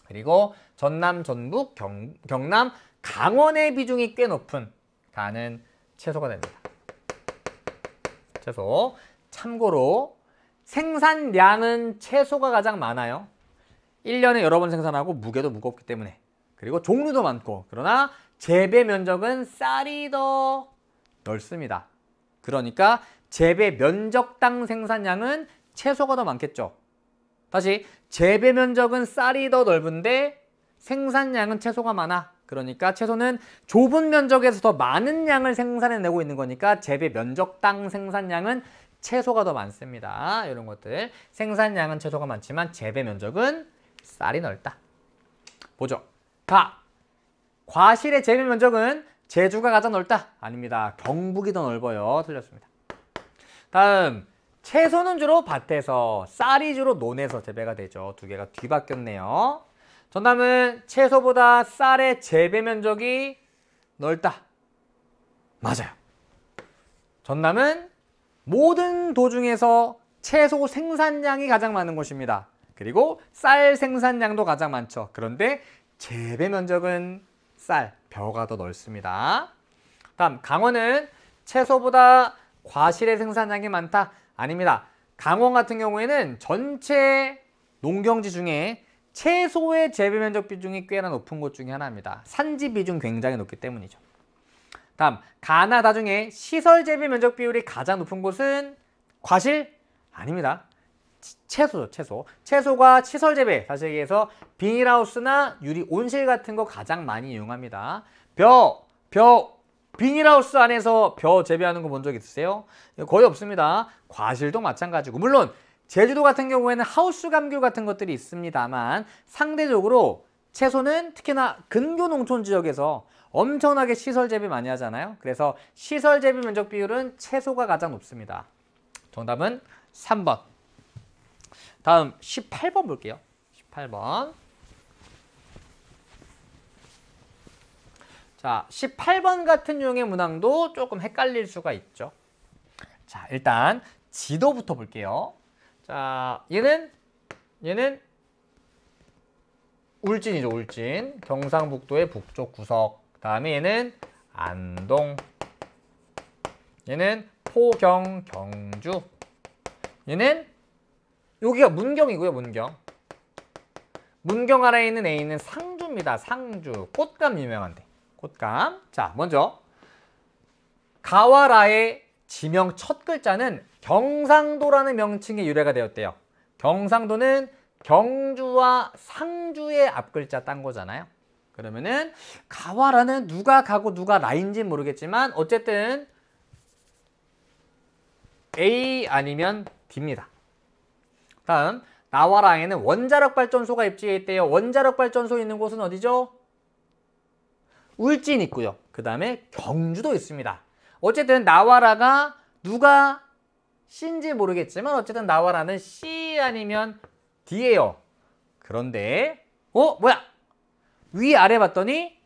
S1: 그리고 전남, 전북, 경남, 강원의 비중이 꽤 높은 가는 채소가 됩니다. 채소. 참고로 생산량은 채소가 가장 많아요. 1년에 여러 번 생산하고 무게도 무겁기 때문에. 그리고 종류도 많고. 그러나 재배 면적은 쌀이 더 넓습니다. 그러니까 재배 면적당 생산량은 채소가 더 많겠죠. 다시 재배 면적은 쌀이 더 넓은데 생산량은 채소가 많아. 그러니까 채소는 좁은 면적에서 더 많은 양을 생산해내고 있는 거니까 재배 면적당 생산량은 채소가 더 많습니다. 이런 것들. 생산량은 채소가 많지만 재배 면적은 쌀이 넓다. 보죠. 과실의 재배 면적은 제주가 가장 넓다. 아닙니다. 경북이 더 넓어요. 틀렸습니다. 다음, 채소는 주로 밭에서, 쌀이 주로 논에서 재배가 되죠. 두 개가 뒤바뀌었네요. 정답은 채소보다 쌀의 재배 면적이 넓다. 맞아요. 전남은 모든 도중에서 채소 생산량이 가장 많은 곳입니다. 그리고 쌀 생산량도 가장 많죠. 그런데 재배 면적은 쌀, 벼가 더 넓습니다. 다음, 강원은 채소보다 과실의 생산량이 많다. 아닙니다. 강원 같은 경우에는 전체 농경지 중에 채소의 재배 면적 비중이 꽤나 높은 곳 중에 하나입니다. 산지 비중 굉장히 높기 때문이죠. 다음, 가나다 중에 시설 재배 면적 비율이 가장 높은 곳은 과실? 아닙니다. 채소죠, 채소. 채소가 시설 재배, 다시 얘기해서 비닐하우스나 유리 온실 같은 거 가장 많이 이용합니다. 비닐하우스 안에서 벼 재배하는 거 본 적 있으세요? 거의 없습니다. 과실도 마찬가지고. 물론 제주도 같은 경우에는 하우스 감귤 같은 것들이 있습니다만 상대적으로 채소는 특히나 근교 농촌 지역에서 엄청나게 시설 재배 많이 하잖아요. 그래서 시설 재배 면적 비율은 채소가 가장 높습니다. 정답은 3번. 다음 18번 볼게요. 18번. 자, 18번 같은 유형의 문항도 조금 헷갈릴 수가 있죠. 자, 일단 지도부터 볼게요. 자, 얘는 울진이죠, 울진. 경상북도의 북쪽 구석. 그다음에 얘는 안동. 얘는 포경, 경주. 얘는 여기가 문경이고요, 문경. 문경 아래에 있는 A는 상주입니다. 상주. 꽃감 유명한데. 꽃감. 자, 먼저 가와라의 지명 첫 글자는 경상도라는 명칭의 유래가 되었대요. 경상도는 경주와 상주의 앞글자 딴 거잖아요. 그러면은 가와라는 누가 가고 누가 라인지 모르겠지만 어쨌든 A 아니면 D입니다. 다음 나와라에는 원자력 발전소가 입지해 있대요. 원자력 발전소 있는 곳은 어디죠? 울진 있고요. 그 다음에 경주도 있습니다. 어쨌든 나와라가 누가 C인지 모르겠지만 어쨌든 나와라는 C 아니면 D예요. 그런데 뭐야? 위아래 봤더니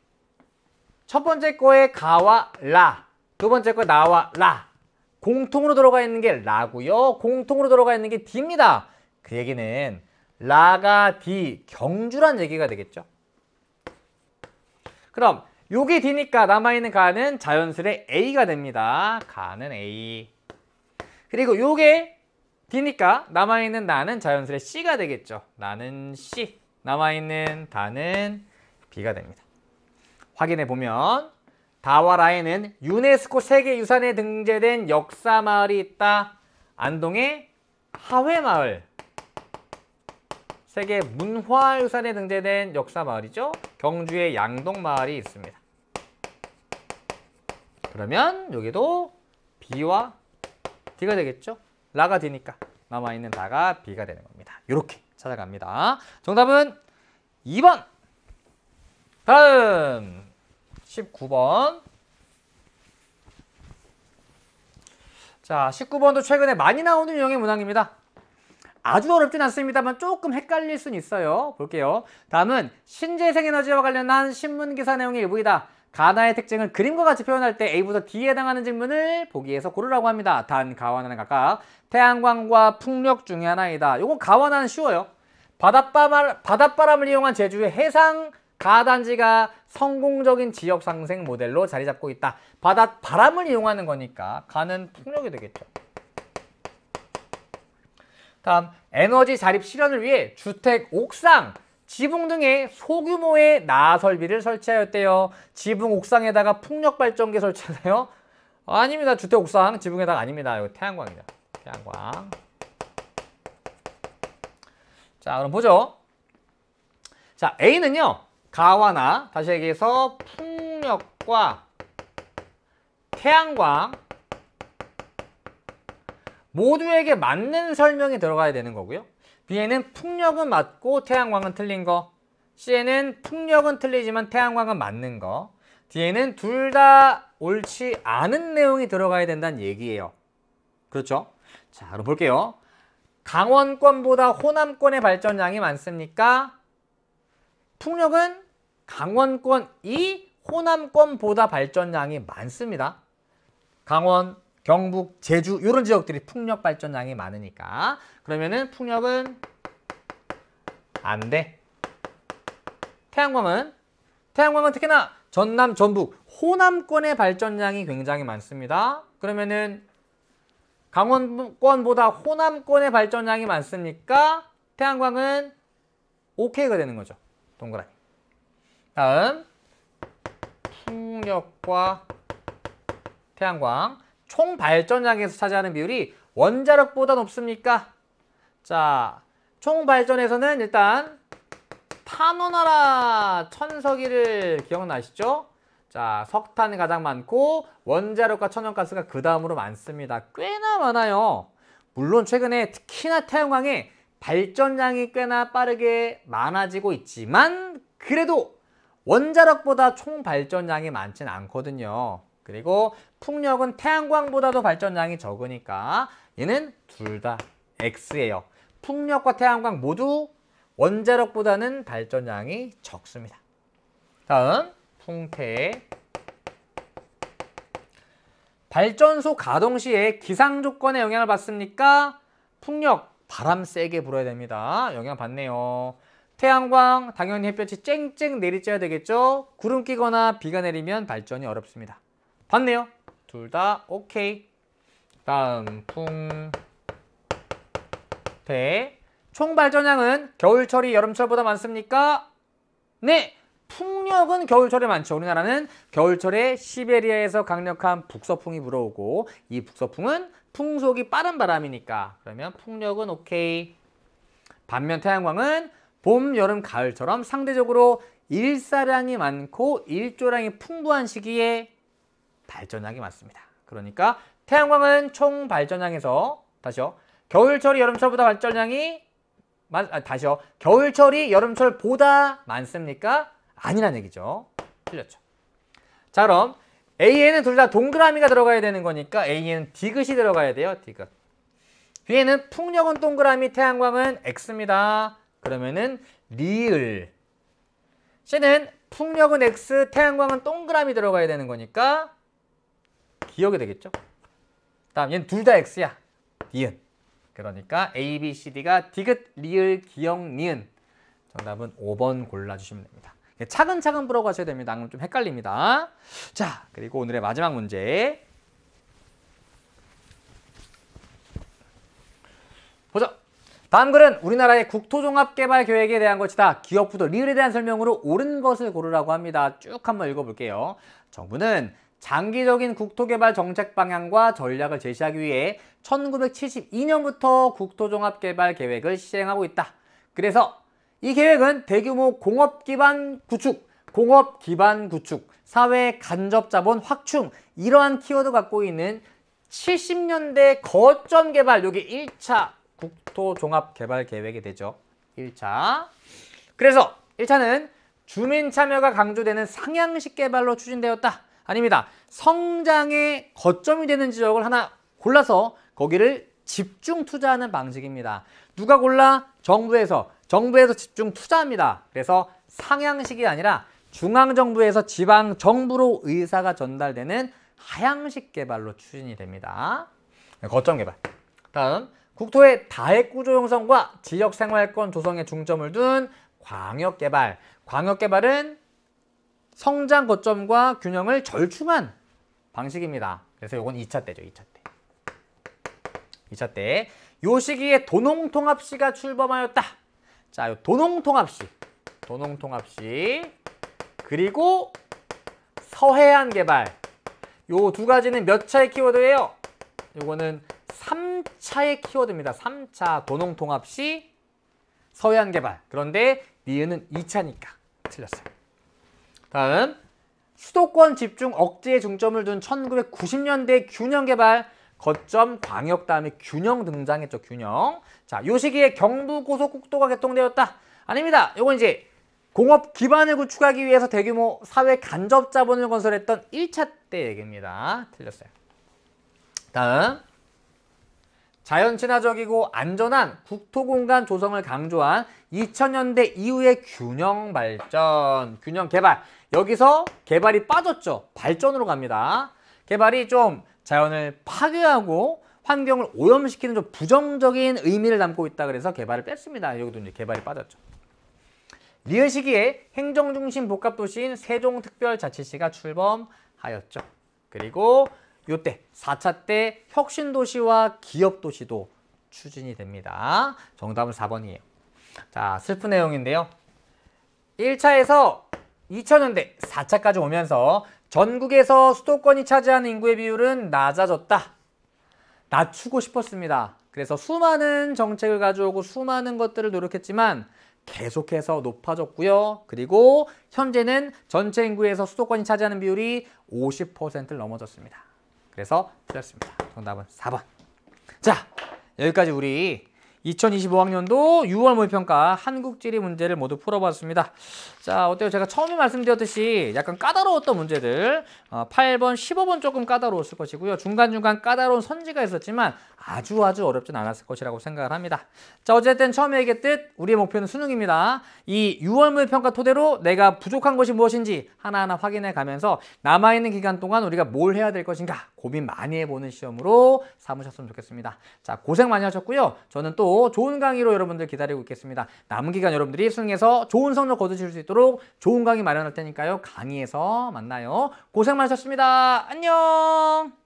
S1: 첫 번째 거에 가와 라, 두 번째 거에 나와 라. 공통으로 들어가 있는 게 라고요. 공통으로 들어가 있는 게 D입니다. 그 얘기는 라가 D, 경주란 얘기가 되겠죠. 그럼 요게 D니까 남아있는 가는 자연스레 A가 됩니다. 가는 A. 그리고 요게 D니까 남아있는 나는 자연스레 C가 되겠죠. 나는 C. 남아있는 다는 B가 됩니다. 확인해보면 다와라에는 유네스코 세계유산에 등재된 역사마을이 있다. 안동의 하회마을. 세계 문화유산에 등재된 역사마을이죠. 경주의 양동마을이 있습니다. 그러면 여기도 B와 D가 되겠죠. 라가 D니까 남아있는 다가 B가 되는 겁니다. 이렇게 찾아갑니다. 정답은 2번. 다음 19번. 자, 19번도 최근에 많이 나오는 유형의 문항입니다. 아주 어렵진 않습니다만 조금 헷갈릴 수는 있어요. 볼게요. 다음은 신재생에너지와 관련한 신문기사 내용의 일부이다. 가나의 특징을 그림과 같이 표현할 때 A부터 D에 해당하는 질문을 보기에서 고르라고 합니다. 단, 가와 나는 각각 태양광과 풍력 중에 하나이다. 요건 가와 나는 쉬워요. 바닷바람을 이용한 제주의 해상 가단지가 성공적인 지역 상생 모델로 자리 잡고 있다. 바닷바람을 이용하는 거니까 가는 풍력이 되겠죠. 다음, 에너지 자립 실현을 위해 주택, 옥상, 지붕 등의 소규모의 나설비를 설치하였대요. 지붕 옥상에다가 풍력 발전기 설치하나요? 아닙니다. 주택 옥상 지붕에다가 아닙니다. 이거 태양광이다. 태양광. 자, 그럼 보죠. 자, A는요. 가와나 다시 얘기해서 풍력과 태양광 모두에게 맞는 설명이 들어가야 되는 거고요. B에는 풍력은 맞고 태양광은 틀린 거. C에는 풍력은 틀리지만 태양광은 맞는 거. D에는 둘 다 옳지 않은 내용이 들어가야 된다는 얘기예요. 그렇죠? 자, 그럼 볼게요. 강원권보다 호남권의 발전량이 많습니까? 풍력은 강원권이 호남권보다 발전량이 많습니다. 강원, 경북, 제주 이런 지역들이 풍력 발전량이 많으니까 그러면은 풍력은 안 돼. 태양광은 특히나 전남, 전북, 호남권의 발전량이 굉장히 많습니다. 그러면은 강원권보다 호남권의 발전량이 많습니까? 태양광은 OK가 되는 거죠. 동그라미. 다음 풍력과 태양광 총 발전량에서 차지하는 비율이 원자력보다 높습니까? 자, 총 발전에서는 일단 탄원하라 천석이를 기억나시죠? 자, 석탄이 가장 많고 원자력과 천연가스가 그 다음으로 많습니다. 꽤나 많아요. 물론 최근에 특히나 태양광의 발전량이 꽤나 빠르게 많아지고 있지만 그래도 원자력보다 총 발전량이 많진 않거든요. 그리고 풍력은 태양광보다도 발전량이 적으니까 얘는 둘 다 X예요. 풍력과 태양광 모두 원자력보다는 발전량이 적습니다. 다음 풍태 발전소 가동 시에 기상 조건에 영향을 받습니까? 풍력, 바람 세게 불어야 됩니다. 영향 받네요. 태양광, 당연히 햇볕이 쨍쨍 내리쬐야 되겠죠? 구름 끼거나 비가 내리면 발전이 어렵습니다. 받네요. 둘 다 오케이. 다음 대. 총 발전량은 겨울철이 여름철보다 많습니까? 네! 풍력은 겨울철에 많죠. 우리나라는 겨울철에 시베리아에서 강력한 북서풍이 불어오고 이 북서풍은 풍속이 빠른 바람이니까 그러면 풍력은 오케이. 반면 태양광은 봄, 여름, 가을처럼 상대적으로 일사량이 많고 일조량이 풍부한 시기에 발전량이 많습니다. 그러니까 태양광은 총 발전량에서 다시요. 겨울철이 여름철보다 발전량이 다시요. 겨울철이 여름철보다 많습니까? 아니란 얘기죠. 틀렸죠. 자, 그럼 A에는 둘 다 동그라미가 들어가야 되는 거니까 A에는 디귿이 들어가야 돼요. 디귿. B에는 풍력은 동그라미, 태양광은 X입니다. 그러면은 리을. C는 풍력은 X, 태양광은 동그라미 들어가야 되는 거니까 기억이 되겠죠. 다음 얘는 둘 다 X야. 니은. 그러니까 A, B, C, D가 디귿, 리을, 기역, 니은. 정답은 5번 골라주시면 됩니다. 차근차근 풀어가셔야 됩니다. 안 그러면 좀 헷갈립니다. 자, 그리고 오늘의 마지막 문제. 보자. 다음 글은 우리나라의 국토종합개발계획에 대한 것이다. 기역부터 리을에 대한 설명으로 옳은 것을 고르라고 합니다. 쭉 한번 읽어볼게요. 정부는 장기적인 국토개발 정책 방향과 전략을 제시하기 위해 1972년부터 국토종합개발 계획을 시행하고 있다. 그래서 이 계획은 대규모 공업 기반 구축, 사회 간접 자본 확충 이러한 키워드 갖고 있는 70년대 거점 개발, 여기 1차 국토종합개발 계획이 되죠. 1차. 그래서 1차는 주민 참여가 강조되는 상향식 개발로 추진되었다. 아닙니다. 성장의 거점이 되는 지역을 하나 골라서 거기를 집중 투자하는 방식입니다. 누가 골라? 정부에서 집중 투자합니다. 그래서 상향식이 아니라 중앙정부에서 지방정부로 의사가 전달되는 하향식 개발로 추진이 됩니다. 거점 개발. 다음, 국토의 다액구조 형성과 지역생활권 조성에 중점을 둔 광역개발. 광역개발은 성장 거점과 균형을 절충한 방식입니다. 그래서 이건 2차 때죠. 2차 때. 2차 때. 요 시기에 도농통합시가 출범하였다. 자, 요 도농통합시. 그리고 서해안 개발. 요 두 가지는 몇 차의 키워드예요? 요거는 3차의 키워드입니다. 3차 도농통합시, 서해안 개발. 그런데 니은은 2차니까 틀렸어요. 다음, 수도권 집중 억제에 중점을 둔 1990년대 균형 개발. 거점, 광역 다음에 균형 등장했죠. 균형. 자, 요 시기에 경부 고속국도가 개통되었다. 아닙니다. 요건 이제 공업 기반을 구축하기 위해서 대규모 사회 간접 자본을 건설했던 1차 때 얘기입니다. 틀렸어요. 다음, 자연 친화적이고 안전한 국토공간 조성을 강조한 2000년대 이후의 균형 발전, 균형 개발. 여기서 개발이 빠졌죠. 발전으로 갑니다. 개발이 좀 자연을 파괴하고 환경을 오염시키는 좀 부정적인 의미를 담고 있다 그래서 개발을 뺐습니다. 여기도 이제 개발이 빠졌죠. 리을 시기에 행정중심 복합도시인 세종특별자치시가 출범하였죠. 그리고 요때 4차 때 혁신도시와 기업도시도 추진이 됩니다. 정답은 4번이에요. 자, 슬픈 내용인데요. 1차에서 2000년대 4차까지 오면서 전국에서 수도권이 차지하는 인구의 비율은 낮아졌다. 낮추고 싶었습니다. 그래서 수많은 정책을 가져오고 수많은 것들을 노력했지만 계속해서 높아졌고요. 그리고 현재는 전체 인구에서 수도권이 차지하는 비율이 50%를 넘어졌습니다. 그래서 틀렸습니다. 정답은 4번. 자, 여기까지 우리 2025학년도 6월 모의평가 한국지리 문제를 모두 풀어봤습니다. 자, 어때요? 제가 처음에 말씀드렸듯이 약간 까다로웠던 문제들 8번, 15번 조금 까다로웠을 것이고요. 중간중간 까다로운 선지가 있었지만 아주 어렵진 않았을 것이라고 생각을 합니다. 자, 어쨌든 처음에 얘기했듯 우리의 목표는 수능입니다. 이 6월 모의평가 토대로 내가 부족한 것이 무엇인지 하나하나 확인해 가면서 남아있는 기간 동안 우리가 뭘 해야 될 것인가 고민 많이 해보는 시험으로 삼으셨으면 좋겠습니다. 자, 고생 많이 하셨고요. 저는 또 좋은 강의로 여러분들 기다리고 있겠습니다. 남은 기간 여러분들이 수능에서 좋은 성적 거두실 수 있도록 좋은 강의 마련할 테니까요. 강의에서 만나요. 고생 많으셨습니다. 안녕.